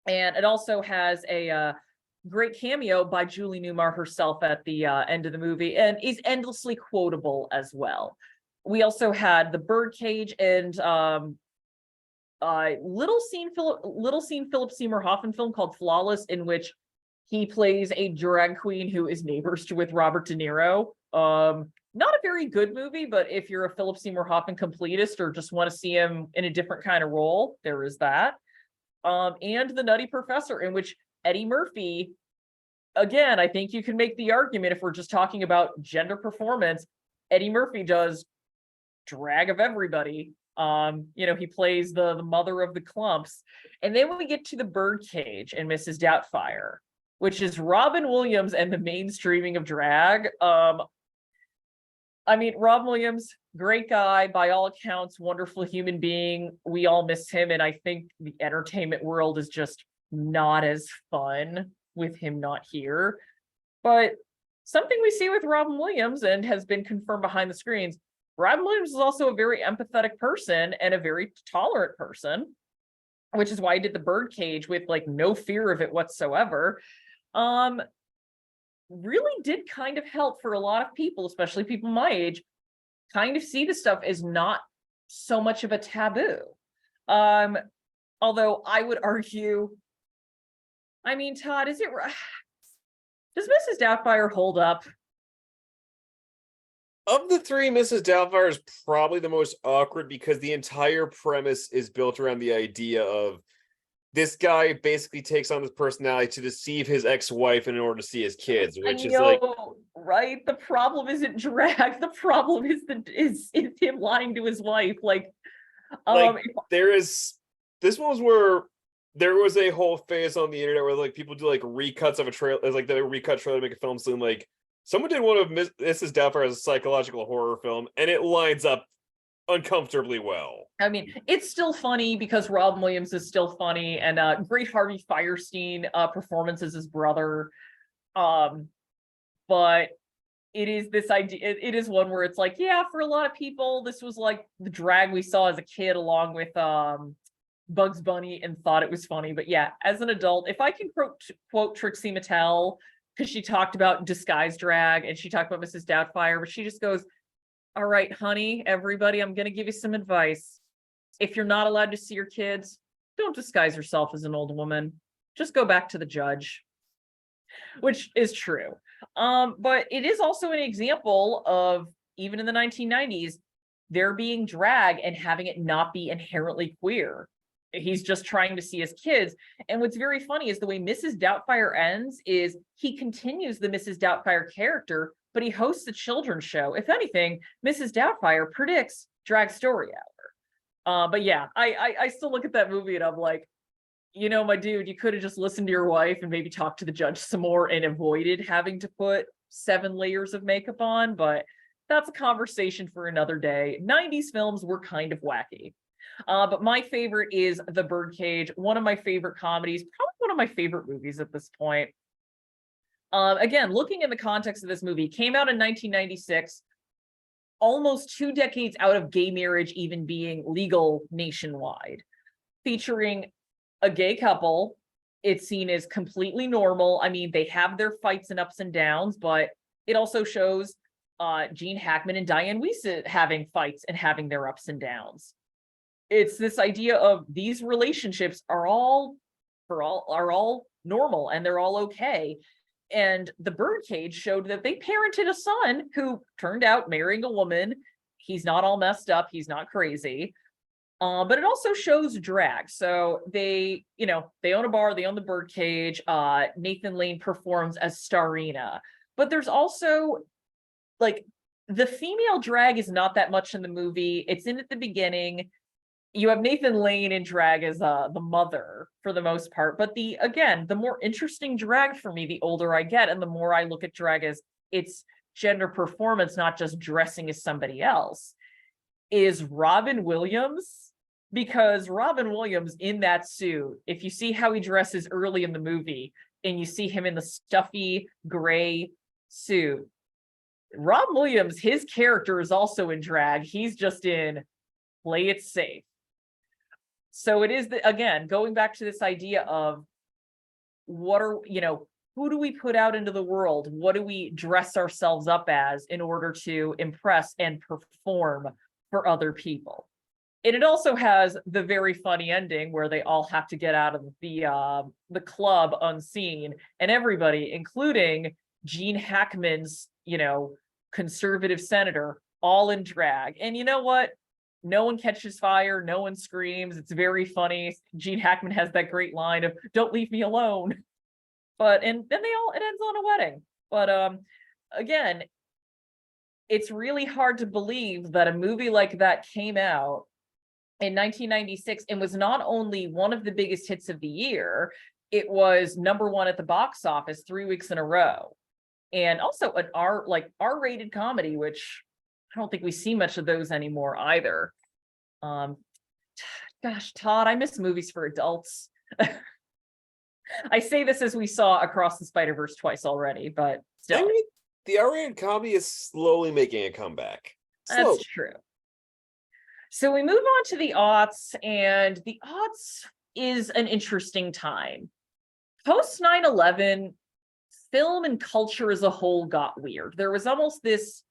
And it also has a great cameo by Julie Newmar herself at the end of the movie, and is endlessly quotable as well. We also had The Birdcage and little scene Philip Seymour Hoffman film called Flawless, in which he plays a drag queen who is neighbors with Robert De Niro. Not a very good movie, but if you're a Philip Seymour Hoffman completist or just want to see him in a different kind of role, there is that. And The Nutty Professor, in which Eddie Murphy, again, I think you can make the argument, if we're just talking about gender performance, Eddie Murphy does drag of everybody. He plays the mother of the Clumps. And then when we get to The Birdcage and Mrs. Doubtfire, which is Robin Williams and the mainstreaming of drag. Robin Williams, great guy, by all accounts, wonderful human being. We all miss him, and I think the entertainment world is just not as fun with him not here. But something we see with Robin Williams, and has been confirmed behind the screens, Robin Williams is also a very empathetic person and a very tolerant person, which is why he did The Birdcage with like no fear of it whatsoever. Really did kind of help for a lot of people, especially people my age, kind of see this stuff as not so much of a taboo. Although I would argue, Todd, does Mrs. Doubtfire hold up? Of the three, Mrs. Doubtfire is probably the most awkward because the entire premise is built around the idea of this guy basically takes on this personality to deceive his ex-wife in order to see his kids, which is like, right? The problem isn't drag. The problem is him lying to his wife. This was where there was a whole phase on the internet where like people do like recuts of a trailer, like the recut trailer to make a film scene. Like someone did one of Mrs. Doubtfire as a psychological horror film, and it lines up uncomfortably well. It's still funny because Robin Williams is still funny, and great Harvey Fierstein performance as his brother. But it is this idea, it is one where it's like, yeah, for a lot of people, this was like the drag we saw as a kid along with Bugs Bunny, and thought it was funny. But yeah, as an adult, if I can quote Trixie Mattel, because she talked about disguise drag and she talked about Mrs. Doubtfire, but she just goes, all right, honey, everybody, I'm going to give you some advice. If you're not allowed to see your kids, don't disguise yourself as an old woman. Just go back to the judge, which is true. But it is also an example of, even in the 1990s, there being drag and having it not be inherently queer. He's just trying to see his kids. And what's very funny is the way Mrs. Doubtfire ends is he continues the Mrs. Doubtfire character, but he hosts a children's show. If anything, Mrs. Doubtfire predicts Drag Story Hour. But yeah, I still look at that movie and I'm like, my dude, you could have just listened to your wife and maybe talked to the judge some more and avoided having to put 7 layers of makeup on. But that's a conversation for another day. 90s films were kind of wacky. But my favorite is The Birdcage, one of my favorite comedies, probably one of my favorite movies at this point. Again, looking in the context of this movie, came out in 1996, almost 2 decades out of gay marriage even being legal nationwide, featuring a gay couple. It's seen as completely normal. They have their fights and ups and downs, but it also shows Gene Hackman and Diane Wiest having fights and having their ups and downs. It's this idea of these relationships are all normal and they're all okay. And The Birdcage showed that they parented a son who turned out marrying a woman. He's not all messed up. He's not crazy. But it also shows drag. So they own a bar, they own The Birdcage. Nathan Lane performs as Starina. But there's also like the female drag is not that much in the movie. It's in at the beginning. You have Nathan Lane in drag as the mother for the most part. But the more interesting drag for me, the older I get and the more I look at drag as its gender performance, not just dressing as somebody else, is Robin Williams. Because Robin Williams in that suit, if you see how he dresses early in the movie and you see him in the stuffy gray suit, Robin Williams, his character is also in drag. He's just in play it safe. So it is, again, going back to this idea of who do we put out into the world? What do we dress ourselves up as in order to impress and perform for other people? And it also has the very funny ending where they all have to get out of the club unseen, and everybody, including Gene Hackman's, conservative senator, all in drag. And you know what? No one catches fire, no one screams. It's very funny. Gene Hackman has that great line of "Don't leave me alone." And then it ends on a wedding. But again, it's really hard to believe that a movie like that came out in 1996 and was not only one of the biggest hits of the year, it was #1 at the box office 3 weeks in a row. And also an R-rated comedy, which I don't think we see much of those anymore either. Gosh, Todd, I miss movies for adults. I say this as we saw Across the Spider-Verse twice already, but still. I mean, the R-rated comedy is slowly making a comeback. That's true. So we move on to the aughts, and the aughts is an interesting time. Post 9/11, film and culture as a whole got weird. There was almost this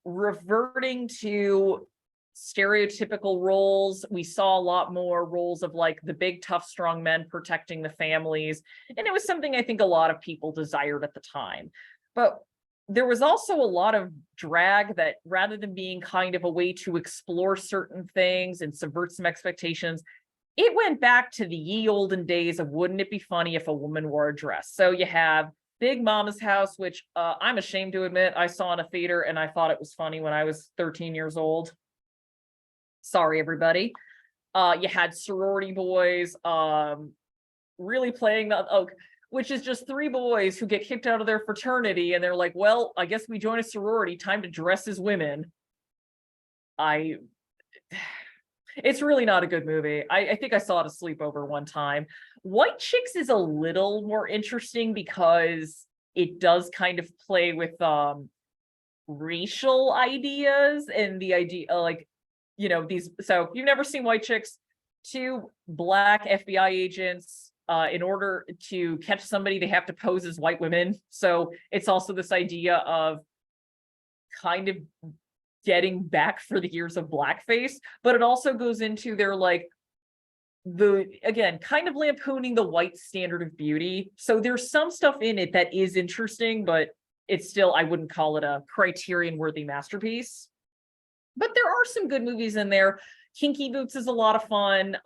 reverting to stereotypical roles. We saw a lot more roles of like the big, tough, strong men protecting the families. And it was something I think a lot of people desired at the time. But there was also a lot of drag that, rather than being kind of a way to explore certain things and subvert some expectations, it went back to the ye olden days of wouldn't it be funny if a woman wore a dress? So you have Big Mama's House, which I'm ashamed to admit I saw in a theater and I thought it was funny when I was 13 years old. Sorry, everybody. You had Sorority Boys really playing which is just 3 boys who get kicked out of their fraternity and they're like, well, I guess we join a sorority, time to dress as women. It's really not a good movie. I think I saw it a sleepover one time. White Chicks is a little more interesting because it does kind of play with racial ideas and the idea these. So you've never seen White Chicks. 2 Black FBI agents, in order to catch somebody, they have to pose as white women. So it's also this idea of kind of getting back for the years of blackface, but it also goes into their kind of lampooning the white standard of beauty. So there's some stuff in it that is interesting, but it's still, I wouldn't call it a Criterion worthy masterpiece. But there are some good movies in there. Kinky Boots is a lot of fun.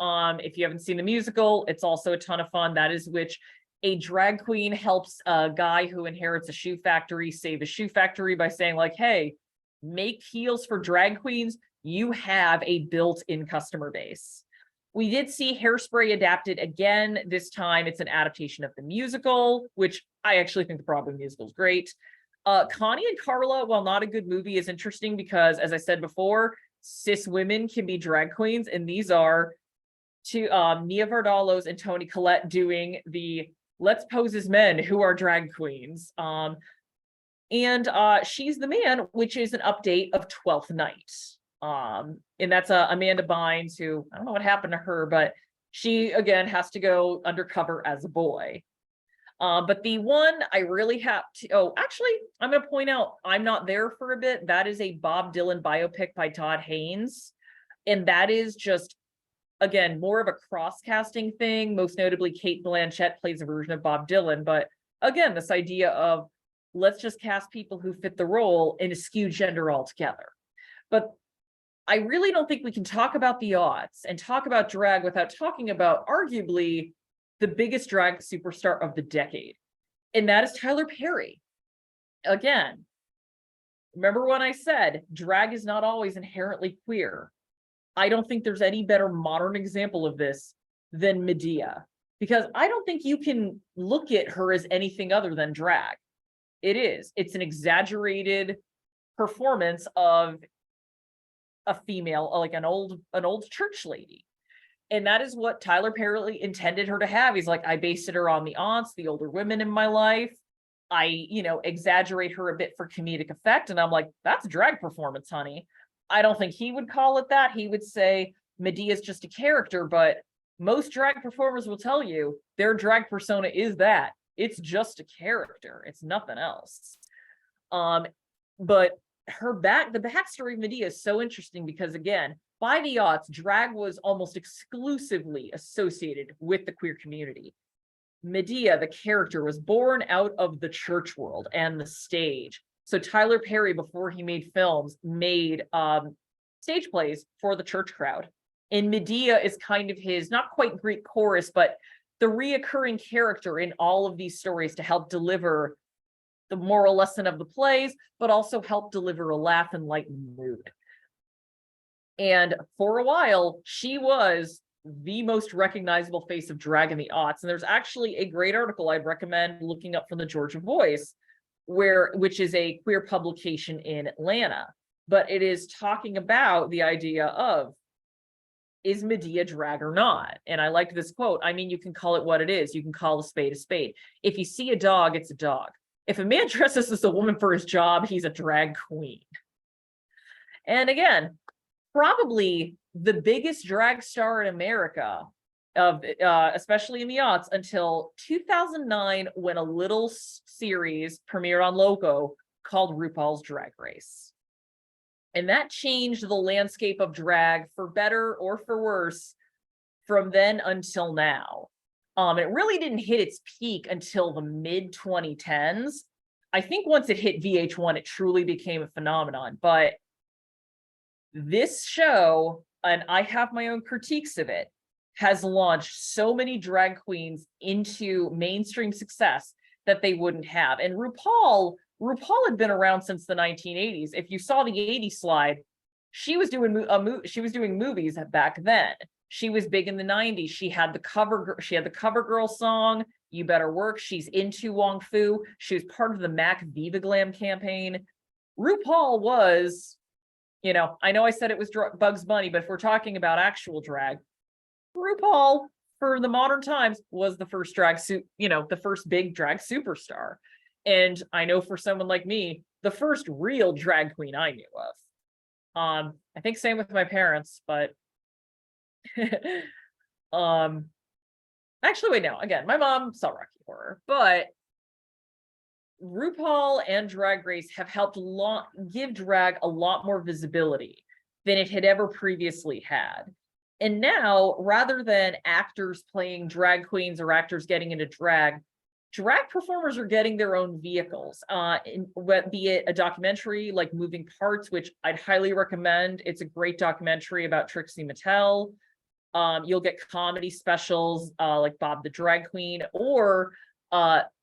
If you haven't seen the musical, it's also a ton of fun. That is which a drag queen helps a guy who inherits a shoe factory save a shoe factory by saying like, hey, make heels for drag queens. You have a built-in customer base. We did see Hairspray adapted again. This time it's an adaptation of the musical, which I actually think the Broadway musical is great. Connie and Carla, while not a good movie, is interesting because, as I said before, cis women can be drag queens, and these are Nia Vardalos and Toni Collette doing the Let's Pose as Men who are drag queens. And She's the Man, which is an update of 12th Night. And that's Amanda Bynes, who, I don't know what happened to her, but she, again, has to go undercover as a boy. But the one I really have to, actually, I'm going to point out, I'm Not There for a Bit. That is a Bob Dylan biopic by Todd Haynes. And that is just, again, more of a cross-casting thing. Most notably, Cate Blanchett plays a version of Bob Dylan. But again, this idea of let's just cast people who fit the role and eschew gender altogether. But I really don't think we can talk about the aughts and talk about drag without talking about arguably the biggest drag superstar of the decade. And that is Tyler Perry. Again, remember when I said drag is not always inherently queer? I don't think there's any better modern example of this than Madea, because I don't think you can look at her as anything other than drag. It's an exaggerated performance of a female, like an old church lady. And that is what Tyler Perry intended her to have. He's like, I based her on the aunts, the older women in my life. I, exaggerate her a bit for comedic effect. And I'm like, that's a drag performance, honey. I don't think he would call it that. He would say Madea is just a character, but most drag performers will tell you their drag persona is that. It's just a character. It's nothing else. But the backstory of Madea is so interesting because, again, by the aughts, drag was almost exclusively associated with the queer community. Madea, the character, was born out of the church world and the stage. So Tyler Perry, before he made films, made stage plays for the church crowd. And Madea is kind of his, not quite Greek chorus, but the reoccurring character in all of these stories to help deliver the moral lesson of the plays, but also help deliver a laugh and lighten mood. And for a while, she was the most recognizable face of drag in the aughts. And there's actually a great article I'd recommend looking up from the Georgia Voice, which is a queer publication in Atlanta. But it is talking about the idea of, is Madea drag or not? And I liked this quote. I mean, you can call it what it is. You can call a spade a spade. If you see a dog, it's a dog. If a man dresses as a woman for his job, he's a drag queen. And again, probably the biggest drag star in America, especially in the aughts, until 2009, when a little series premiered on Loco called RuPaul's Drag Race. And that changed the landscape of drag for better or for worse from then until now. It really didn't hit its peak until the mid 2010s. I think once it hit VH1, it truly became a phenomenon. But this show, and I have my own critiques of it, has launched so many drag queens into mainstream success that they wouldn't have. And RuPaul had been around since the 1980s. If you saw the 80s slide, she was doing movies back then. She was big in the 90s. She had the CoverGirl song, You Better Work. She's into Wong Foo. She was part of the Mac Viva Glam campaign. RuPaul was, I know I said it was Bugs Bunny, but if we're talking about actual drag, RuPaul for the modern times was the first the first big drag superstar. And I know for someone like me, the first real drag queen I knew of. I think same with my parents, but actually, wait, no, again, my mom saw Rocky Horror, but RuPaul and Drag Race have helped give drag a lot more visibility than it had ever previously had. And now, rather than actors playing drag queens or actors getting into drag performers are getting their own vehicles, be it a documentary like Moving Parts, which I'd highly recommend. It's a great documentary about Trixie Mattel. You'll get comedy specials like Bob the Drag Queen, or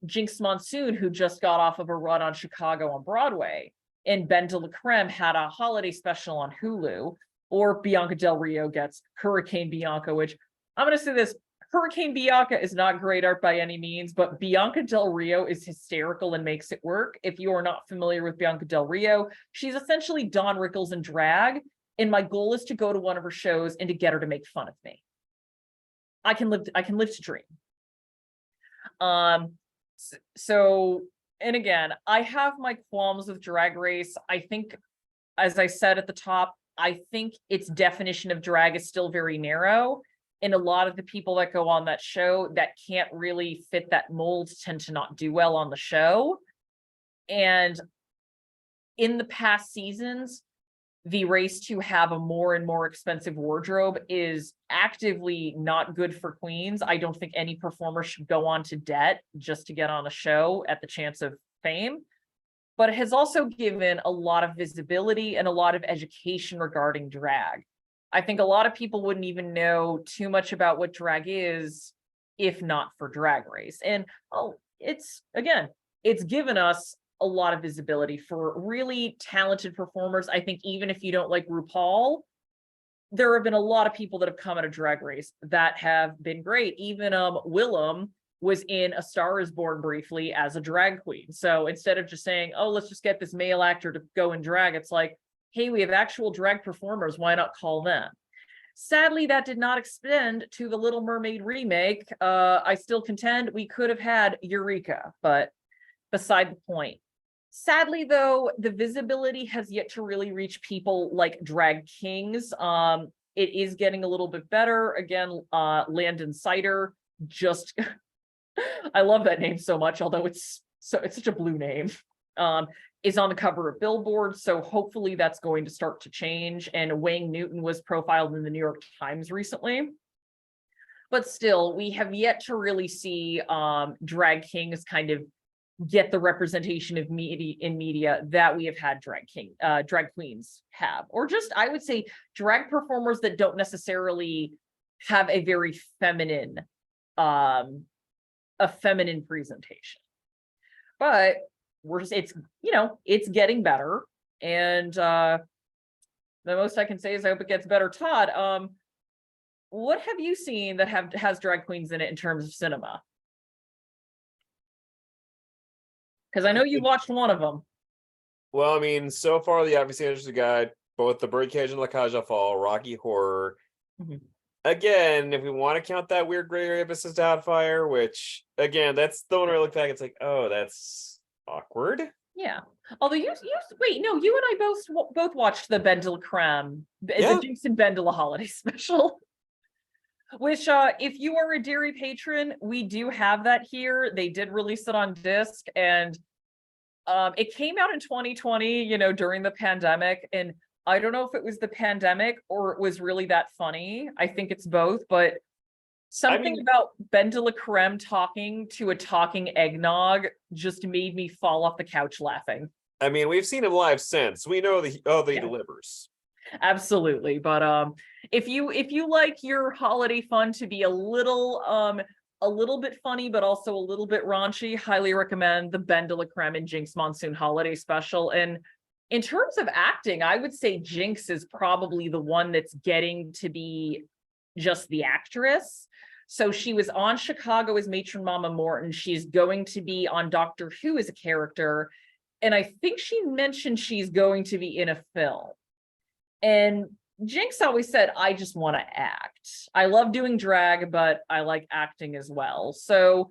Jinx Monsoon, who just got off of a run on Chicago on Broadway. And Ben de la Creme had a holiday special on Hulu. Or Bianca Del Rio gets Hurricane Bianca, which I'm going to say this, Hurricane Bianca is not great art by any means, but Bianca Del Rio is hysterical and makes it work. If you are not familiar with Bianca Del Rio, she's essentially Dawn Rickles in drag. And my goal is to go to one of her shows and to get her to make fun of me. I can live to dream. So, and again, I have my qualms with Drag Race. I think, as I said at the top, I think its definition of drag is still very narrow. And a lot of the people that go on that show that can't really fit that mold tend to not do well on the show. And in the past seasons, the race to have a more and more expensive wardrobe is actively not good for queens. I don't think any performer should go on to debt just to get on a show at the chance of fame. But it has also given a lot of visibility and a lot of education regarding drag. I think a lot of people wouldn't even know too much about what drag is if not for Drag Race. And it's given us a lot of visibility for really talented performers. I think even if you don't like RuPaul, there have been a lot of people that have come out of Drag Race that have been great. Even Willem was in A Star Is Born briefly as a drag queen. So instead of just saying, oh, let's just get this male actor to go in drag, it's like, hey, we have actual drag performers, why not call them? Sadly, that did not extend to the Little Mermaid remake. I still contend we could have had Eureka, but beside the point. Sadly, though, the visibility has yet to really reach people like Drag Kings. It is getting a little bit better. Again, Landon Cider just... I love that name so much, although it's such a blue name. is on the cover of Billboard. So hopefully that's going to start to change. And Wayne Newton was profiled in the New York Times recently. But still, we have yet to really see drag kings kind of get the representation of media that we have had drag queens have, or just, I would say, drag performers that don't necessarily have a very feminine, a feminine presentation. But it's it's getting better, and the most I can say is I hope it gets better. Todd, what have you seen that has drag queens in it in terms of cinema? Because I know you watched one of them. Well, I mean, so far the obviously interesting guide, both the Birdcage and La Cage aux Folles, Rocky Horror. Mhm. Again, if we want to count that weird gray area of Mrs. Doubtfire, which again, that's the one where I look back, it's like, oh, that's awkward. Yeah. Although you wait, no, you and I both watched the Ben de la Creme, Yeah. the Jinx and Ben de la holiday special. Which, if you are a dairy patron, we do have that here. They did release it on disc, and it came out in 2020, during the pandemic. And I don't know if it was the pandemic or it was really that funny. I think it's both, but something about Ben de la Creme talking to a talking eggnog just made me fall off the couch laughing. I mean, we've seen him live since. We know that he delivers. Absolutely. But if you like your holiday fun to be a little bit funny, but also a little bit raunchy, highly recommend the Ben de la Creme and Jinx Monsoon Holiday Special. And in terms of acting, I would say Jinx is probably the one that's getting to be just the actress. So she was on Chicago as Matron Mama Morton. She's going to be on Doctor Who as a character. And I think she mentioned she's going to be in a film. And Jinx always said, I just want to act. I love doing drag, but I like acting as well. So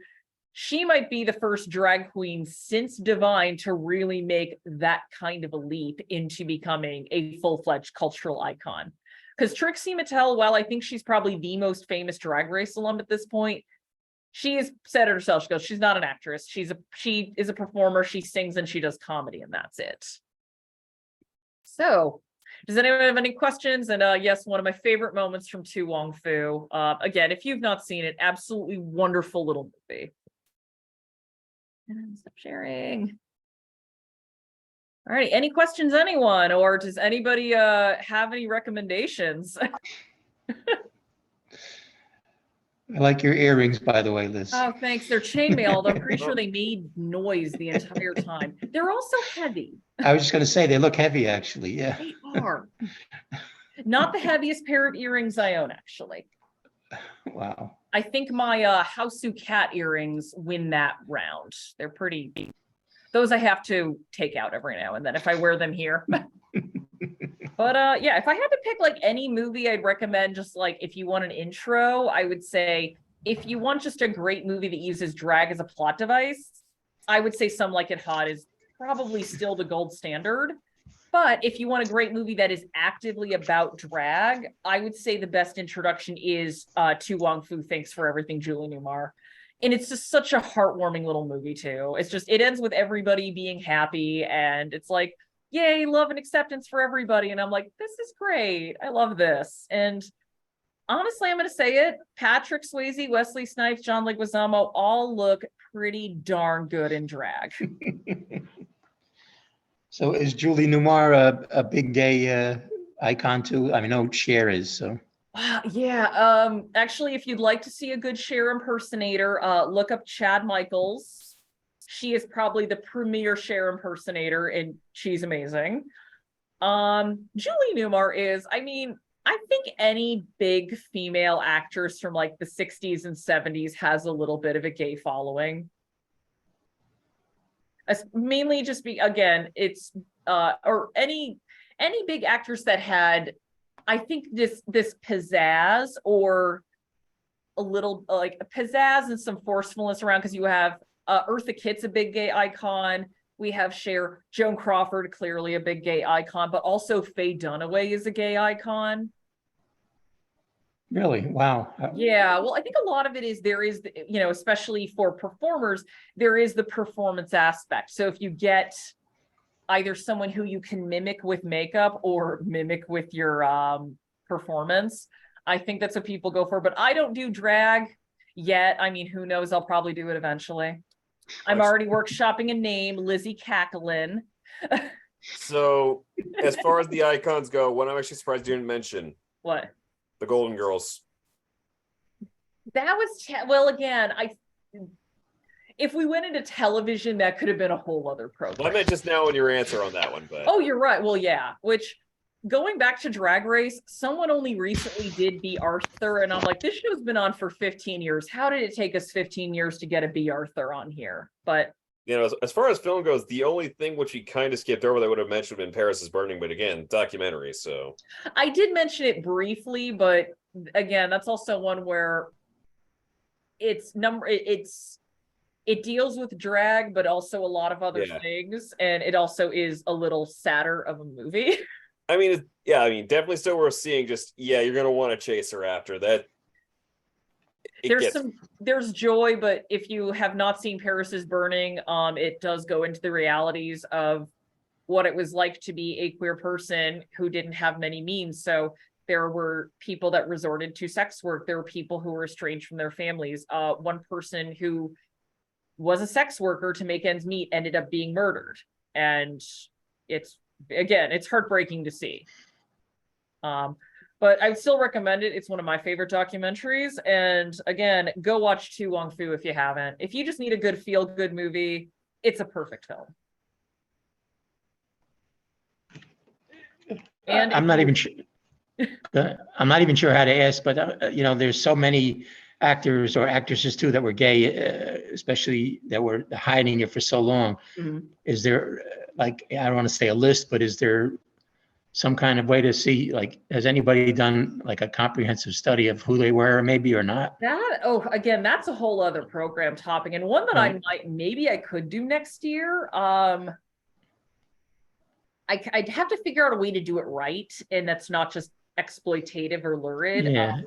she might be the first drag queen since Divine to really make that kind of a leap into becoming a full-fledged cultural icon. Because Trixie Mattel, while I think she's probably the most famous Drag Race alum at this point, she has said it herself. She goes, she's not an actress. She is a performer. She sings and she does comedy, and that's it. So, does anyone have any questions? And yes, one of my favorite moments from To Wong Foo. Again, if you've not seen it, absolutely wonderful little movie. And stop sharing. All right, any questions, anyone? Or does anybody have any recommendations? I like your earrings, by the way, Liz. Oh, thanks. They're chainmail, although I'm pretty sure they made noise the entire time. They're also heavy. I was just going to say, they look heavy, actually. Yeah. They are. Not the heaviest pair of earrings I own, actually. Wow. I think my Hausu cat earrings win that round. They're pretty. Those I have to take out every now and then if I wear them here. But yeah, if I had to pick like any movie, I'd recommend just like if you want an intro, I would say if you want just a great movie that uses drag as a plot device, I would say Some Like It Hot is probably still the gold standard. But if you want a great movie that is actively about drag, I would say the best introduction is To Wong Foo, Thanks for Everything, Julie Newmar. And it's just such a heartwarming little movie too. It's just, it ends with everybody being happy and it's like, yay, love and acceptance for everybody. And I'm like, this is great. I love this. And honestly, I'm going to say it. Patrick Swayze, Wesley Snipes, John Leguizamo all look pretty darn good in drag. So is Julie Newmar a big gay icon too? I mean, no, Cher is, so. Yeah, actually, if you'd like to see a good Cher impersonator, look up Chad Michaels. She is probably the premier Cher impersonator, and she's amazing. Julie Newmar is, I mean, I think any big female actress from like the 60s and 70s has a little bit of a gay following. Mainly just again, it's or any big actress that had, I think this pizzazz or a little like pizzazz and some forcefulness around, because you have Eartha Kitt's a big gay icon. We have Cher, Joan Crawford, clearly a big gay icon, but also Faye Dunaway is a gay icon. Really? Wow. Yeah, well, I think a lot of it is there is, especially for performers, there is the performance aspect. So if you get either someone who you can mimic with makeup or mimic with your performance. I think that's what people go for, but I don't do drag yet. I mean, who knows? I'll probably do it eventually. I'm already workshopping a name, Lizzie Cacklin. So, as far as the icons go, one I'm actually surprised you didn't mention, What? the Golden Girls. That was, well, again, if we went into television, that could have been a whole other program. Well, I meant just now in your answer on that one, but Oh, you're right. Well, yeah, which going back to Drag Race, someone only recently did Be Arthur, and I'm like, this show's been on for 15 years. How did it take us 15 years to get a Be Arthur on here? But you know, as far as film goes, the only thing which we kind of skipped over that I would have mentioned in Paris is Burning, but again, documentary. So I did mention it briefly, but again, that's also one where it deals with drag, but also a lot of other things, and it also is a little sadder of a movie. I mean, definitely still worth seeing. Just you're gonna want to chase her after that. There's joy, but if you have not seen Paris is Burning, it does go into the realities of what it was like to be a queer person who didn't have many means. So there were people that resorted to sex work. There were people who were estranged from their families. One person who was a sex worker to make ends meet ended up being murdered. And it's heartbreaking to see. But I would still recommend it. It's one of my favorite documentaries. And again, go watch Wong Foo if you haven't. If you just need a good feel-good movie, it's a perfect film. And I'm not even sure. I'm not even sure how to ask, but there's so many actors or actresses too that were gay, especially that were hiding it for so long. Mhm. Is there, like, I don't want to say a list, but is there some kind of way to see, like, has anybody done like a comprehensive study of who they were, maybe, or not? Again, that's a whole other program topic, and one that Right. I could do next year. I'd have to figure out a way to do it right, and that's not just exploitative or lurid. Yeah.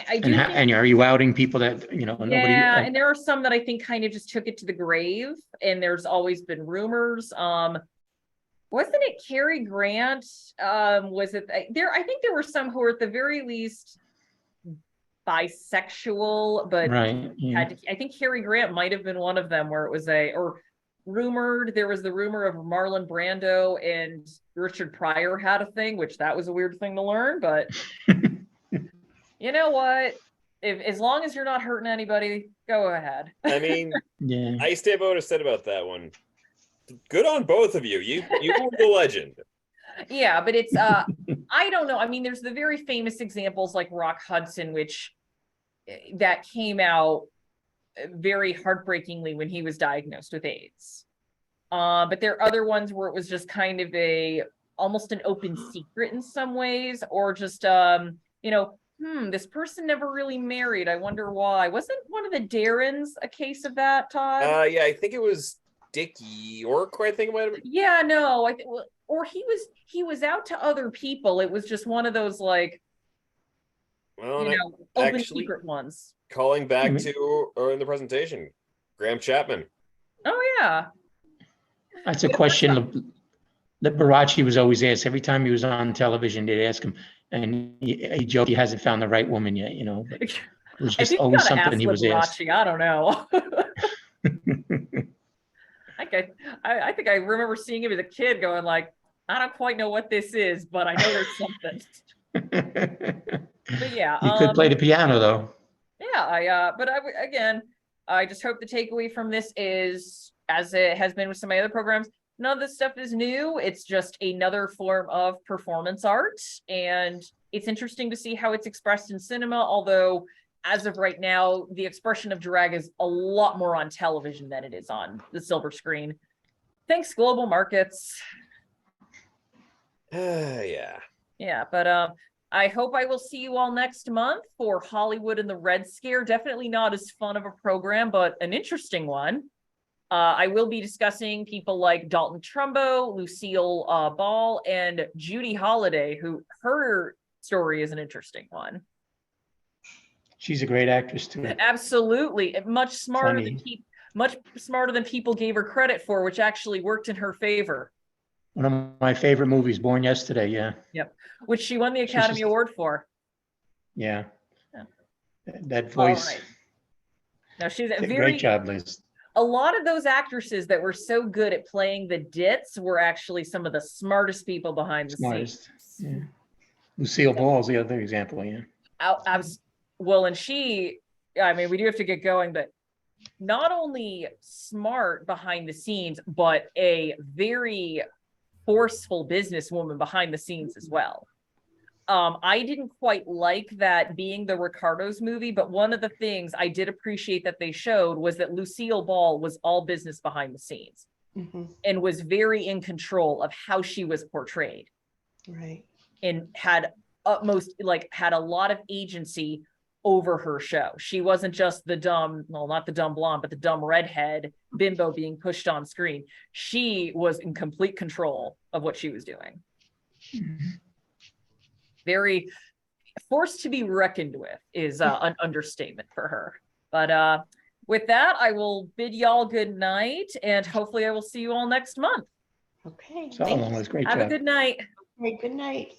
I do think, And are you outing people that, nobody? yeah, and there are some that I think kind of just took it to the grave, and there's always been rumors. Wasn't it Cary Grant? Was it there? I think there were some who were at the very least bisexual, but Right. Yeah. I think Cary Grant might have been one of them, where it was rumored. There was the rumor of Marlon Brando and Richard Pryor had a thing, which that was a weird thing to learn, but you know what? As long as you're not hurting anybody, go ahead. I mean, Yeah. I stand by what I said about that one. Good on both of you. You were the legend. Yeah, but it's I don't know. I mean, there's the very famous examples like Rock Hudson, which that came out very heartbreakingly when he was diagnosed with AIDS. But there are other ones where it was just kind of almost an open secret in some ways, or just this person never really married. I wonder why. Wasn't one of the Darrens a case of that, Todd? Yeah, I think it was Dickie York, I think it might have been. Yeah, no, I think, or he was out to other people. It was just one of those like, open secret ones. Calling back to in the presentation, Graham Chapman. Oh yeah, that's a question that Liberace was always asked every time he was on television. They'd ask him, and he joked he hasn't found the right woman yet. But it was just always something he was asked. I don't know. I think I remember seeing him as a kid going like, I don't quite know what this is, but I know there's something. But yeah, he could play the piano though. Yeah, I just hope the takeaway from this is, as it has been with some of my other programs, none of this stuff is new. It's just another form of performance art, and it's interesting to see how it's expressed in cinema, although as of right now, the expression of drag is a lot more on television than it is on the silver screen. Thanks, global markets. Yeah. Yeah, but I hope I will see you all next month for Hollywood and the Red Scare. Definitely not as fun of a program, but an interesting one. I will be discussing people like Dalton Trumbo, Lucille Ball, and Judy Holliday, who her story is an interesting one. She's a great actress too. Absolutely, much smarter much smarter than people gave her credit for, which actually worked in her favor. One of my favorite movies, Born Yesterday. Yeah. Yep. Which she won the She's Academy just- Award for. Yeah. Yeah. That All voice. right. Now she's a Great very, job, Liz. a lot of those actresses that were so good at playing the dits were actually some of the smartest people behind the scenes. Smartest. Yeah. Lucille Ball is the other example. Yeah. I was, well, and she, I mean, we do have to get going, but not only smart behind the scenes, but a very forceful businesswoman behind the scenes as well. I didn't quite like that being the Ricardos movie, but one of the things I did appreciate that they showed was that Lucille Ball was all business behind the scenes and was very in control of how she was portrayed. Right. And had utmost, like, had a lot of agency over her show. She wasn't just the dumb, well, not the dumb blonde, but the dumb redhead bimbo being pushed on screen. She was in complete control of what she was doing. Very forced to be reckoned with is an understatement for her. But with that, I will bid y'all good night, and hopefully I will see you all next month. Okay. So long, Liz. Great Have job. a good night. Right, good night.